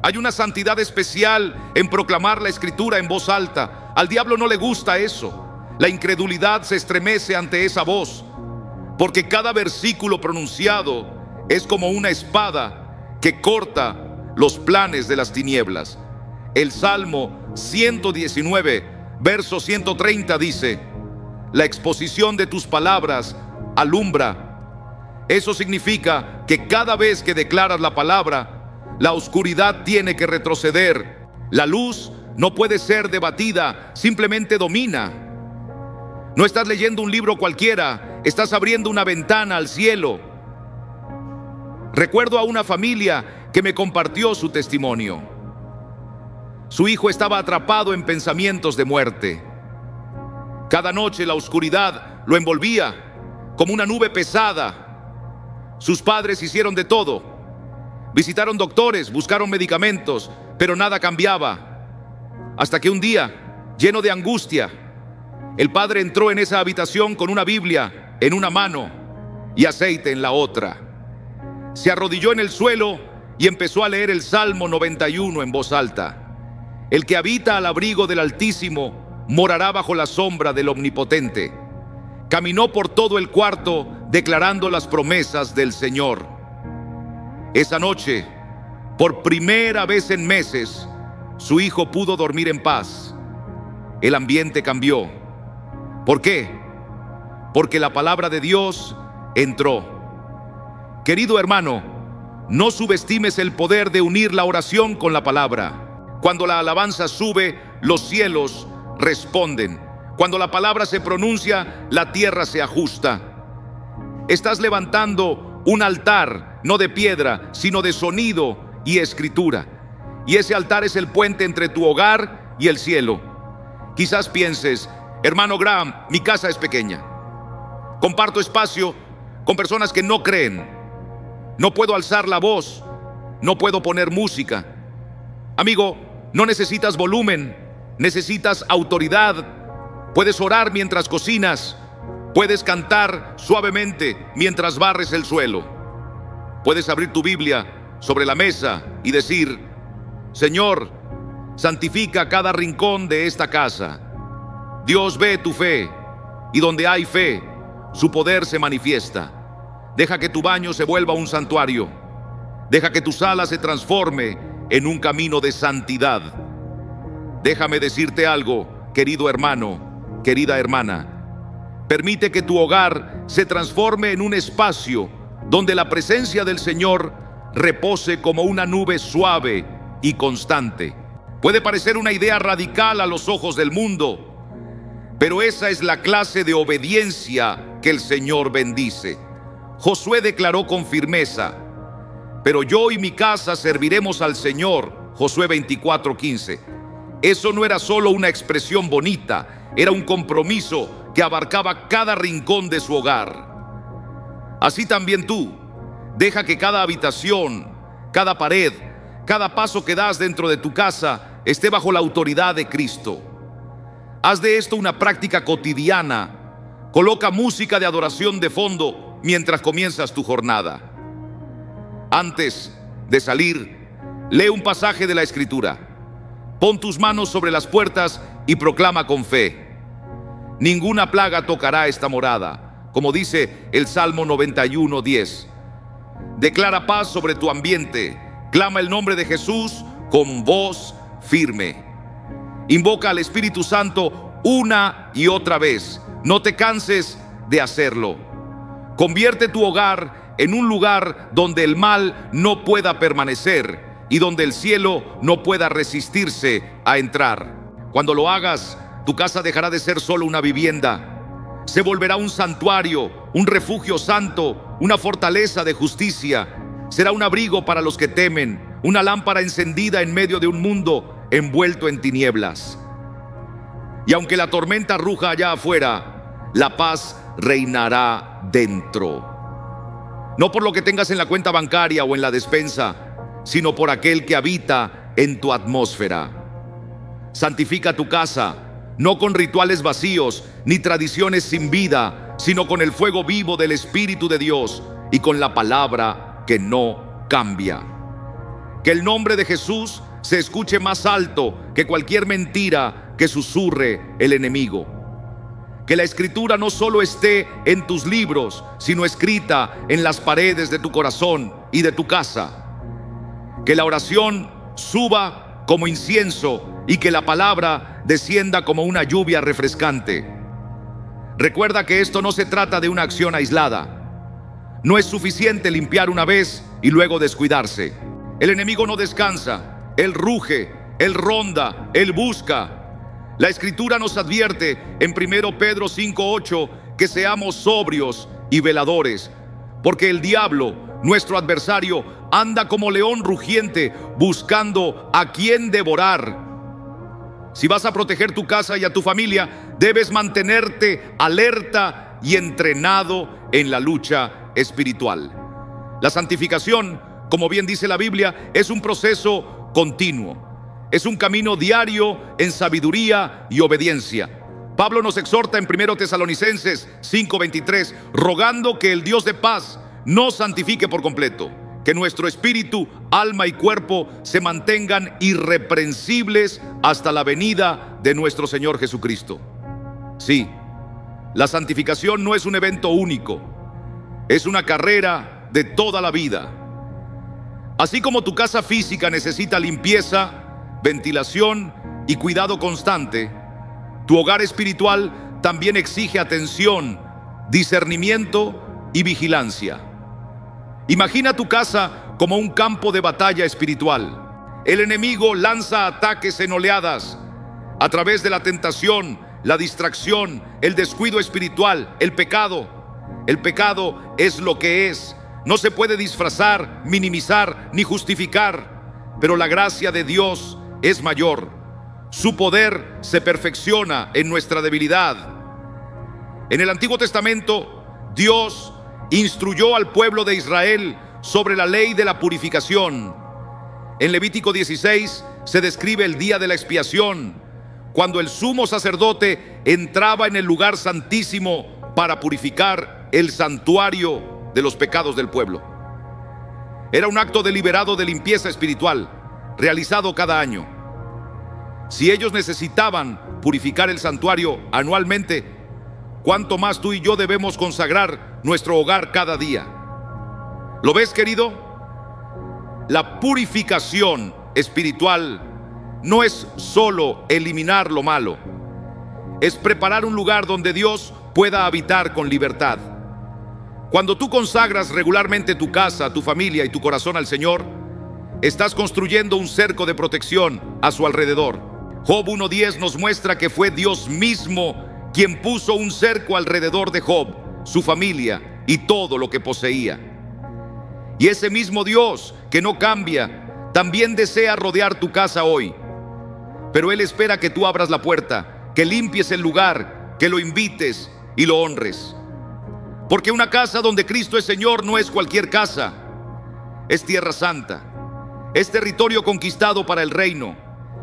Hay una santidad especial en proclamar la Escritura en voz alta. Al diablo no le gusta eso. La incredulidad se estremece ante esa voz, porque cada versículo pronunciado es como una espada que corta los planes de las tinieblas. El Salmo 119, verso 130 dice: la exposición de tus palabras alumbra. Eso significa que cada vez que declaras la palabra, la oscuridad tiene que retroceder. La luz no puede ser debatida, simplemente domina. No estás leyendo un libro cualquiera, estás abriendo una ventana al cielo. Recuerdo a una familia que me compartió su testimonio. Su hijo estaba atrapado en pensamientos de muerte. Cada noche la oscuridad lo envolvía como una nube pesada. Sus padres hicieron de todo. Visitaron doctores, buscaron medicamentos, pero nada cambiaba. Hasta que un día, lleno de angustia, el padre entró en esa habitación con una Biblia en una mano y aceite en la otra. Se arrodilló en el suelo y empezó a leer el Salmo 91 en voz alta. El que habita al abrigo del Altísimo morará bajo la sombra del Omnipotente. Caminó por todo el cuarto declarando las promesas del Señor. Esa noche, por primera vez en meses, su hijo pudo dormir en paz. El ambiente cambió. ¿Por qué? Porque la palabra de Dios entró. Querido hermano, no subestimes el poder de unir la oración con la palabra. Cuando la alabanza sube, los cielos responden. Cuando la palabra se pronuncia, la tierra se ajusta. Estás levantando un altar, no de piedra, sino de sonido y escritura. Y ese altar es el puente entre tu hogar y el cielo. Quizás pienses, hermano Graham, mi casa es pequeña. Comparto espacio con personas que no creen. No puedo alzar la voz, no puedo poner música. Amigo, no necesitas volumen, necesitas autoridad. Puedes orar mientras cocinas, puedes cantar suavemente mientras barres el suelo. Puedes abrir tu Biblia sobre la mesa y decir: Señor, santifica cada rincón de esta casa. Dios ve tu fe, y donde hay fe, su poder se manifiesta. Deja que tu baño se vuelva un santuario. Deja que tu sala se transforme en un camino de santidad. Déjame decirte algo, querido hermano, querida hermana. Permite que tu hogar se transforme en un espacio donde la presencia del Señor repose como una nube suave y constante. Puede parecer una idea radical a los ojos del mundo, pero esa es la clase de obediencia que el Señor bendice. Josué declaró con firmeza: pero yo y mi casa serviremos al Señor. Josué 24:15. Eso no era solo una expresión bonita, era un compromiso que abarcaba cada rincón de su hogar. Así también tú, deja que cada habitación, cada pared, cada paso que das dentro de tu casa esté bajo la autoridad de Cristo. Haz de esto una práctica cotidiana. Coloca música de adoración de fondo mientras comienzas tu jornada. Antes de salir, lee un pasaje de la Escritura. Pon tus manos sobre las puertas y proclama con fe: ninguna plaga tocará esta morada, como dice el Salmo 91:10. Declara paz sobre tu ambiente. Clama el nombre de Jesús con voz firme. Invoca al Espíritu Santo una y otra vez. No te canses de hacerlo. Convierte tu hogar en un lugar donde el mal no pueda permanecer y donde el cielo no pueda resistirse a entrar. Cuando lo hagas, tu casa dejará de ser solo una vivienda. Se volverá un santuario, un refugio santo, una fortaleza de justicia. Será un abrigo para los que temen, una lámpara encendida en medio de un mundo envuelto en tinieblas. Y aunque la tormenta ruja allá afuera, la paz reinará dentro. No por lo que tengas en la cuenta bancaria o en la despensa, sino por aquel que habita en tu atmósfera. Santifica tu casa, no con rituales vacíos ni tradiciones sin vida, sino con el fuego vivo del Espíritu de Dios y con la palabra que no cambia. Que el nombre de Jesús se escuche más alto que cualquier mentira que susurre el enemigo. Que la Escritura no solo esté en tus libros, sino escrita en las paredes de tu corazón y de tu casa. Que la oración suba como incienso y que la palabra descienda como una lluvia refrescante. Recuerda que esto no se trata de una acción aislada. No es suficiente limpiar una vez y luego descuidarse. El enemigo no descansa, él ruge, él ronda, él busca. La Escritura nos advierte en 1 Pedro 5:8 que seamos sobrios y veladores, porque el diablo, nuestro adversario, anda como león rugiente buscando a quien devorar. Si vas a proteger tu casa y a tu familia, debes mantenerte alerta y entrenado en la lucha espiritual. La santificación, como bien dice la Biblia, es un proceso continuo. Es un camino diario en sabiduría y obediencia. Pablo nos exhorta en 1 Tesalonicenses 5:23, rogando que el Dios de paz nos santifique por completo. que nuestro espíritu, alma y cuerpo se mantengan irreprensibles hasta la venida de nuestro Señor Jesucristo. Sí, la santificación no es un evento único, es una carrera de toda la vida. Así como tu casa física necesita limpieza, ventilación y cuidado constante, tu hogar espiritual también exige atención, discernimiento y vigilancia. Imagina tu casa como un campo de batalla espiritual. El enemigo lanza ataques en oleadas a través de la tentación, la distracción, el descuido espiritual, el pecado. El pecado es lo que es. No se puede disfrazar, minimizar ni justificar, pero la gracia de Dios es mayor. Su poder se perfecciona en nuestra debilidad. En el Antiguo Testamento, Dios instruyó al pueblo de Israel sobre la ley de la purificación. En Levítico 16 se describe el día de la expiación, cuando el sumo sacerdote entraba en el lugar santísimo para purificar el santuario de los pecados del pueblo. Era un acto deliberado de limpieza espiritual, realizado cada año. Si ellos necesitaban purificar el santuario anualmente, ¿cuánto más tú y yo debemos consagrar nuestro hogar cada día? ¿Lo ves, querido? La purificación espiritual no es solo eliminar lo malo, es preparar un lugar donde Dios pueda habitar con libertad. Cuando tú consagras regularmente tu casa, tu familia y tu corazón al Señor, estás construyendo un cerco de protección a su alrededor. Job 1:10 nos muestra que fue Dios mismo quien puso un cerco alrededor de Job, su familia y todo lo que poseía. Y ese mismo Dios que no cambia, también desea rodear tu casa hoy. Pero Él espera que tú abras la puerta, que limpies el lugar, que lo invites y lo honres. Porque una casa donde Cristo es Señor no es cualquier casa, es tierra santa, es territorio conquistado para el reino.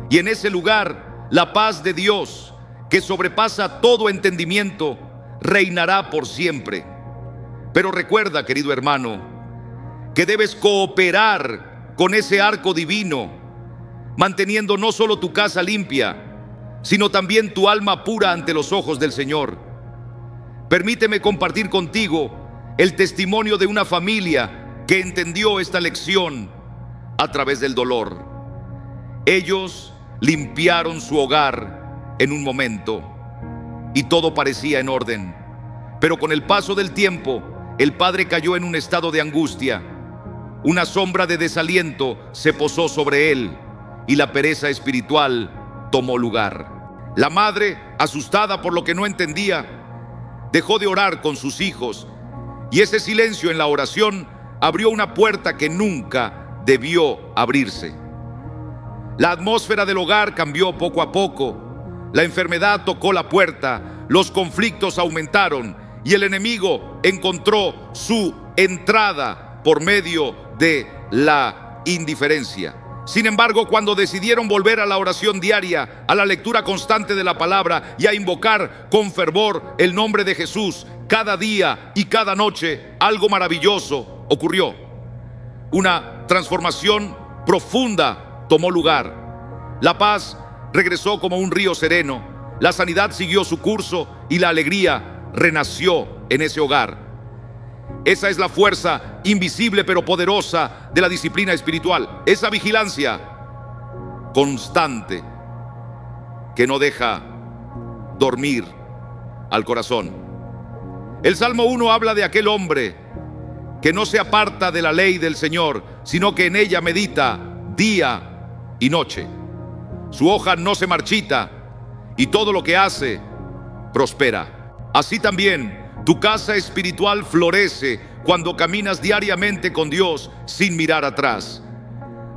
Y en ese lugar, la paz de Dios, que sobrepasa todo entendimiento, reinará por siempre. Pero recuerda, querido hermano, que debes cooperar con ese arco divino, manteniendo no solo tu casa limpia, sino también tu alma pura ante los ojos del Señor. Permíteme compartir contigo el testimonio de una familia que entendió esta lección a través del dolor. Ellos limpiaron su hogar en un momento y todo parecía en orden, pero con el paso del tiempo, el padre cayó en un estado de angustia. Una sombra de desaliento se posó sobre él y la pereza espiritual tomó lugar. La madre, asustada por lo que no entendía, dejó de orar con sus hijos, y ese silencio en la oración abrió una puerta que nunca debió abrirse. La atmósfera del hogar cambió poco a poco. La enfermedad tocó la puerta, los conflictos aumentaron y el enemigo encontró su entrada por medio de la indiferencia. Sin embargo, cuando decidieron volver a la oración diaria, a la lectura constante de la palabra y a invocar con fervor el nombre de Jesús cada día y cada noche, algo maravilloso ocurrió. Una transformación profunda tomó lugar. La paz regresó como un río sereno, la sanidad siguió su curso y la alegría renació en ese hogar. Esa es la fuerza invisible pero poderosa de la disciplina espiritual. Esa vigilancia constante que no deja dormir al corazón. El Salmo 1 habla de aquel hombre que no se aparta de la ley del Señor, sino que en ella medita día y noche. Su hoja no se marchita y todo lo que hace prospera. Así también tu casa espiritual florece cuando caminas diariamente con Dios sin mirar atrás.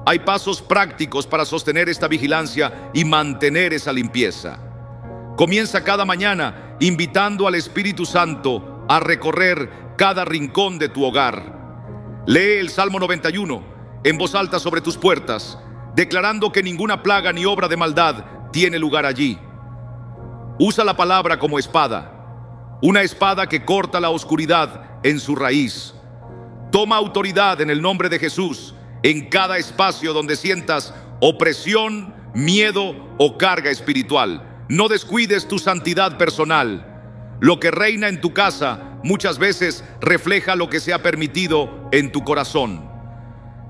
Hay pasos prácticos para sostener esta vigilancia y mantener esa limpieza. Comienza cada mañana invitando al Espíritu Santo a recorrer cada rincón de tu hogar. Lee el Salmo 91 en voz alta sobre tus puertas, declarando que ninguna plaga ni obra de maldad tiene lugar allí. Usa la palabra como espada, una espada que corta la oscuridad en su raíz. Toma autoridad en el nombre de Jesús en cada espacio donde sientas opresión, miedo o carga espiritual. No descuides tu santidad personal. Lo que reina en tu casa muchas veces refleja lo que se ha permitido en tu corazón.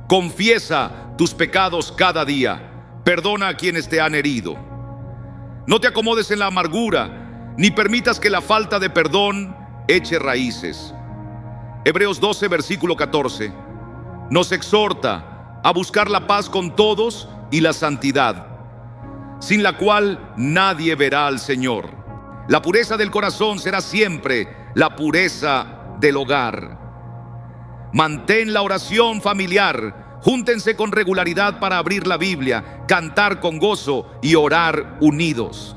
Confiesa tus pecados cada día. Perdona a quienes te han herido. No te acomodes en la amargura, ni permitas que la falta de perdón eche raíces. Hebreos 12, versículo 14, nos exhorta a buscar la paz con todos y la santidad, sin la cual nadie verá al Señor. La pureza del corazón será siempre la pureza del hogar. Mantén la oración familiar. Júntense con regularidad para abrir la Biblia, cantar con gozo y orar unidos.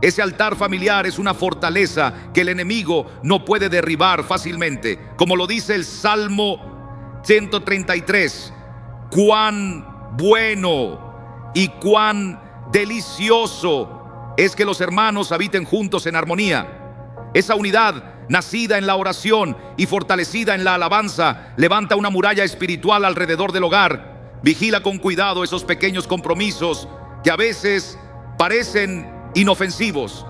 Ese altar familiar es una fortaleza que el enemigo no puede derribar fácilmente. Como lo dice el Salmo 133, cuán bueno y cuán delicioso es que los hermanos habiten juntos en armonía. Esa unidad, nacida en la oración y fortalecida en la alabanza, levanta una muralla espiritual alrededor del hogar. Vigila con cuidado esos pequeños compromisos que a veces parecen inofensivos.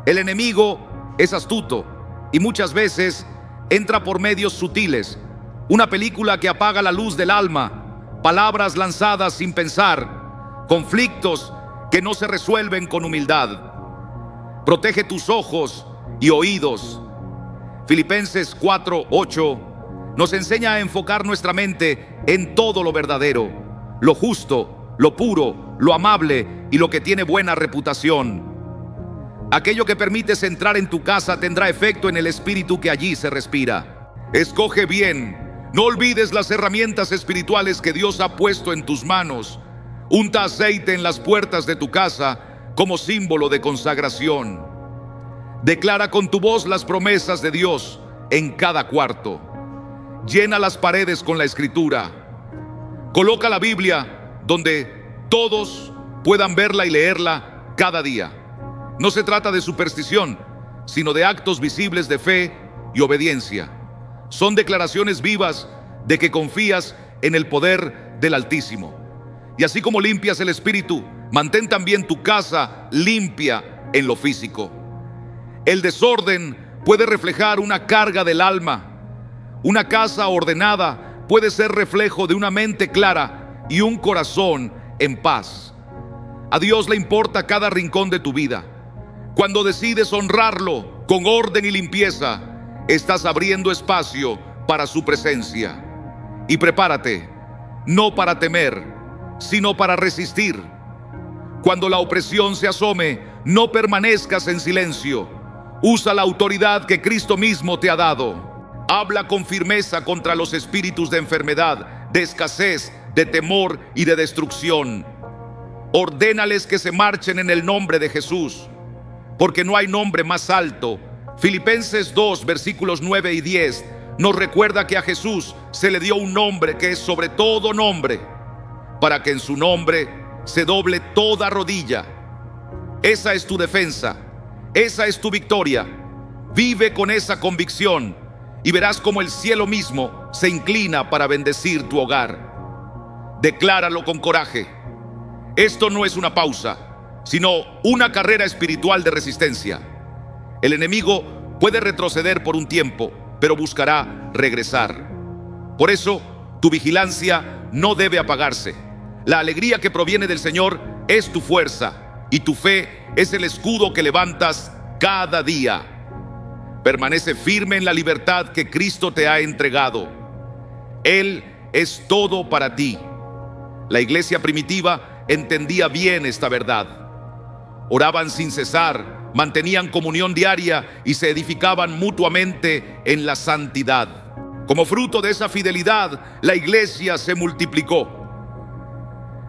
El enemigo es astuto y muchas veces entra por medios sutiles. Una película que apaga la luz del alma, palabras lanzadas sin pensar, conflictos que no se resuelven con humildad. Protege tus ojos y oídos. Filipenses 4:8 nos enseña a enfocar nuestra mente en todo lo verdadero, lo justo, lo puro, lo amable y lo que tiene buena reputación. Aquello que permites entrar en tu casa tendrá efecto en el espíritu que allí se respira. Escoge bien. No olvides las herramientas espirituales que Dios ha puesto en tus manos. Unta aceite en las puertas de tu casa como símbolo de consagración. Declara con tu voz las promesas de Dios en cada cuarto. Llena las paredes con la escritura. Coloca la Biblia donde todos puedan verla y leerla cada día. No se trata de superstición, sino de actos visibles de fe y obediencia. Son declaraciones vivas de que confías en el poder del Altísimo. Y así como limpias el espíritu, mantén también tu casa limpia en lo físico. El desorden puede reflejar una carga del alma. Una casa ordenada puede ser reflejo de una mente clara y un corazón en paz. A Dios le importa cada rincón de tu vida. Cuando decides honrarlo con orden y limpieza, estás abriendo espacio para su presencia. Y prepárate, no para temer, sino para resistir. Cuando la opresión se asome, no permanezcas en silencio. Usa la autoridad que Cristo mismo te ha dado. Habla con firmeza contra los espíritus de enfermedad, de escasez, de temor y de destrucción. Ordénales que se marchen en el nombre de Jesús, porque no hay nombre más alto. Filipenses 2, versículos 9 y 10 nos recuerda que a Jesús se le dio un nombre que es sobre todo nombre, para que en su nombre se doble toda rodilla. Esa es tu defensa, esa es tu victoria. Vive con esa convicción y verás cómo el cielo mismo se inclina para bendecir tu hogar. Decláralo con coraje. Esto no es una pausa, sino una carrera espiritual de resistencia. El enemigo puede retroceder por un tiempo, pero buscará regresar. Por eso, tu vigilancia no debe apagarse. La alegría que proviene del Señor es tu fuerza, y tu fe es el escudo que levantas cada día. Permanece firme en la libertad que Cristo te ha entregado. Él es todo para ti. La iglesia primitiva entendía bien esta verdad. Oraban sin cesar, mantenían comunión diaria y se edificaban mutuamente en la santidad. Como fruto de esa fidelidad, la iglesia se multiplicó.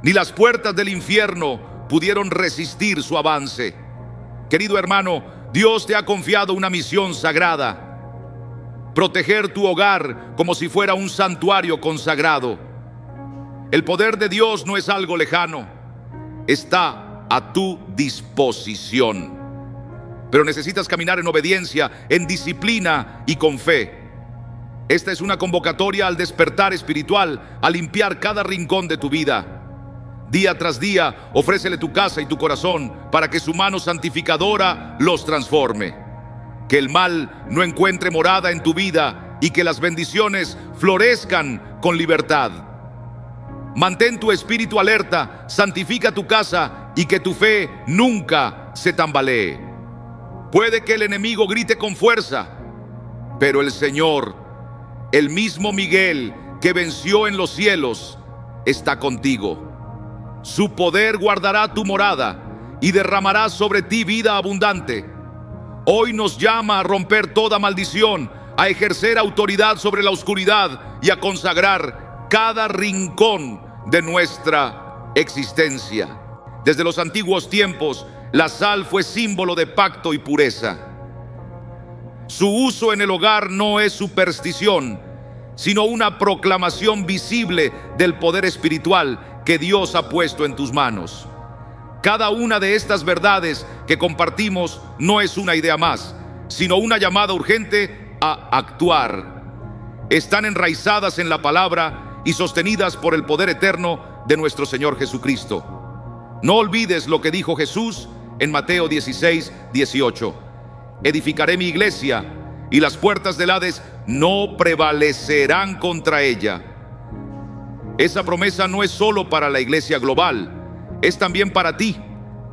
Ni las puertas del infierno pudieron resistir su avance. Querido hermano, Dios te ha confiado una misión sagrada: proteger tu hogar como si fuera un santuario consagrado. El poder de Dios no es algo lejano, está a tu disposición. Pero necesitas caminar en obediencia, en disciplina y con fe. Esta es una convocatoria al despertar espiritual, a limpiar cada rincón de tu vida. Día tras día, ofrécele tu casa y tu corazón para que su mano santificadora los transforme. Que el mal no encuentre morada en tu vida y que las bendiciones florezcan con libertad. Mantén tu espíritu alerta, santifica tu casa y que tu fe nunca se tambalee. Puede que el enemigo grite con fuerza, pero el Señor, el mismo Miguel que venció en los cielos, está contigo. Su poder guardará tu morada y derramará sobre ti vida abundante. Hoy nos llama a romper toda maldición, a ejercer autoridad sobre la oscuridad y a consagrar cada rincón de nuestra existencia. Desde los antiguos tiempos, la sal fue símbolo de pacto y pureza. Su uso en el hogar no es superstición, sino una proclamación visible del poder espiritual que Dios ha puesto en tus manos. Cada una de estas verdades que compartimos no es una idea más, sino una llamada urgente a actuar. Están enraizadas en la palabra y sostenidas por el poder eterno de nuestro Señor Jesucristo. No olvides lo que dijo Jesús en Mateo 16:18. Edificaré mi iglesia y las puertas del Hades no prevalecerán contra ella. Esa promesa no es solo para la iglesia global, es también para ti,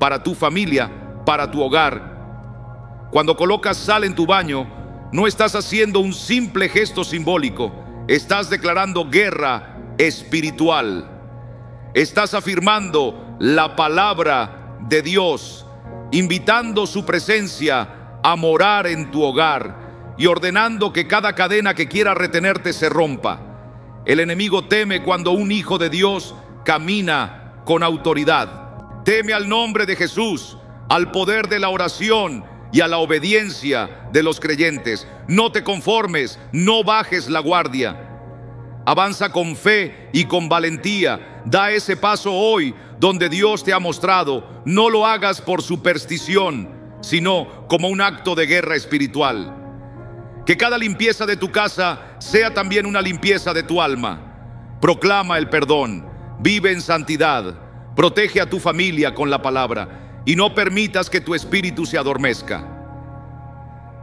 para tu familia, para tu hogar. Cuando colocas sal en tu baño, no estás haciendo un simple gesto simbólico, estás declarando guerra espiritual. Estás afirmando la palabra de Dios, invitando su presencia a morar en tu hogar y ordenando que cada cadena que quiera retenerte se rompa. El enemigo teme cuando un hijo de Dios camina con autoridad. Teme al nombre de Jesús, al poder de la oración y a la obediencia de los creyentes. No te conformes, no bajes la guardia. Avanza con fe y con valentía. Da ese paso hoy donde Dios te ha mostrado. No lo hagas por superstición, sino como un acto de guerra espiritual. Que cada limpieza de tu casa sea también una limpieza de tu alma. Proclama el perdón, vive en santidad, protege a tu familia con la palabra y no permitas que tu espíritu se adormezca.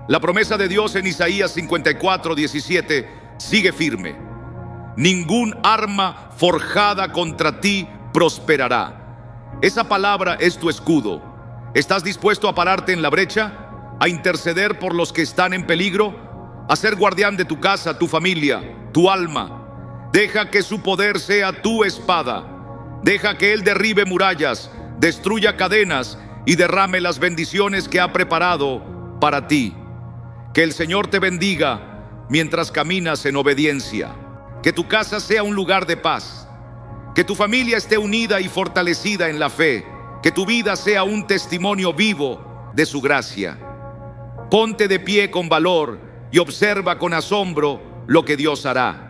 La promesa de Dios en Isaías 54:17 sigue firme. Ningún arma forjada contra ti prosperará. Esa palabra es tu escudo. ¿Estás dispuesto a pararte en la brecha, a interceder por los que están en peligro, a ser guardián de tu casa, tu familia, tu alma? Deja que su poder sea tu espada. Deja que Él derribe murallas, destruya cadenas y derrame las bendiciones que ha preparado para ti. Que el Señor te bendiga mientras caminas en obediencia. Que tu casa sea un lugar de paz. Que tu familia esté unida y fortalecida en la fe. Que tu vida sea un testimonio vivo de su gracia. Ponte de pie con valor y observa con asombro lo que Dios hará.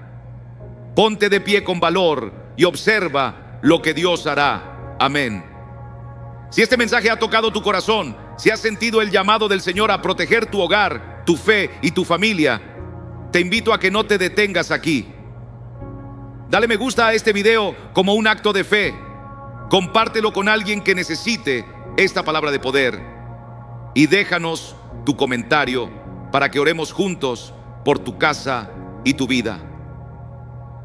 Ponte de pie con valor y observa lo que Dios hará. Amén. Si este mensaje ha tocado tu corazón, si has sentido el llamado del Señor a proteger tu hogar, tu fe y tu familia, te invito a que no te detengas aquí. Dale me gusta a este video como un acto de fe. Compártelo con alguien que necesite esta palabra de poder. Y déjanos tu comentario para que oremos juntos por tu casa y tu vida.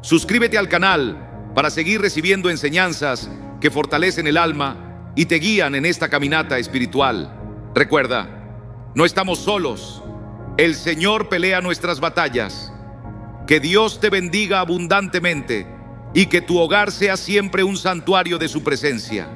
Suscríbete al canal para seguir recibiendo enseñanzas que fortalecen el alma y te guían en esta caminata espiritual. Recuerda, no estamos solos. El Señor pelea nuestras batallas. Que Dios te bendiga abundantemente y que tu hogar sea siempre un santuario de su presencia.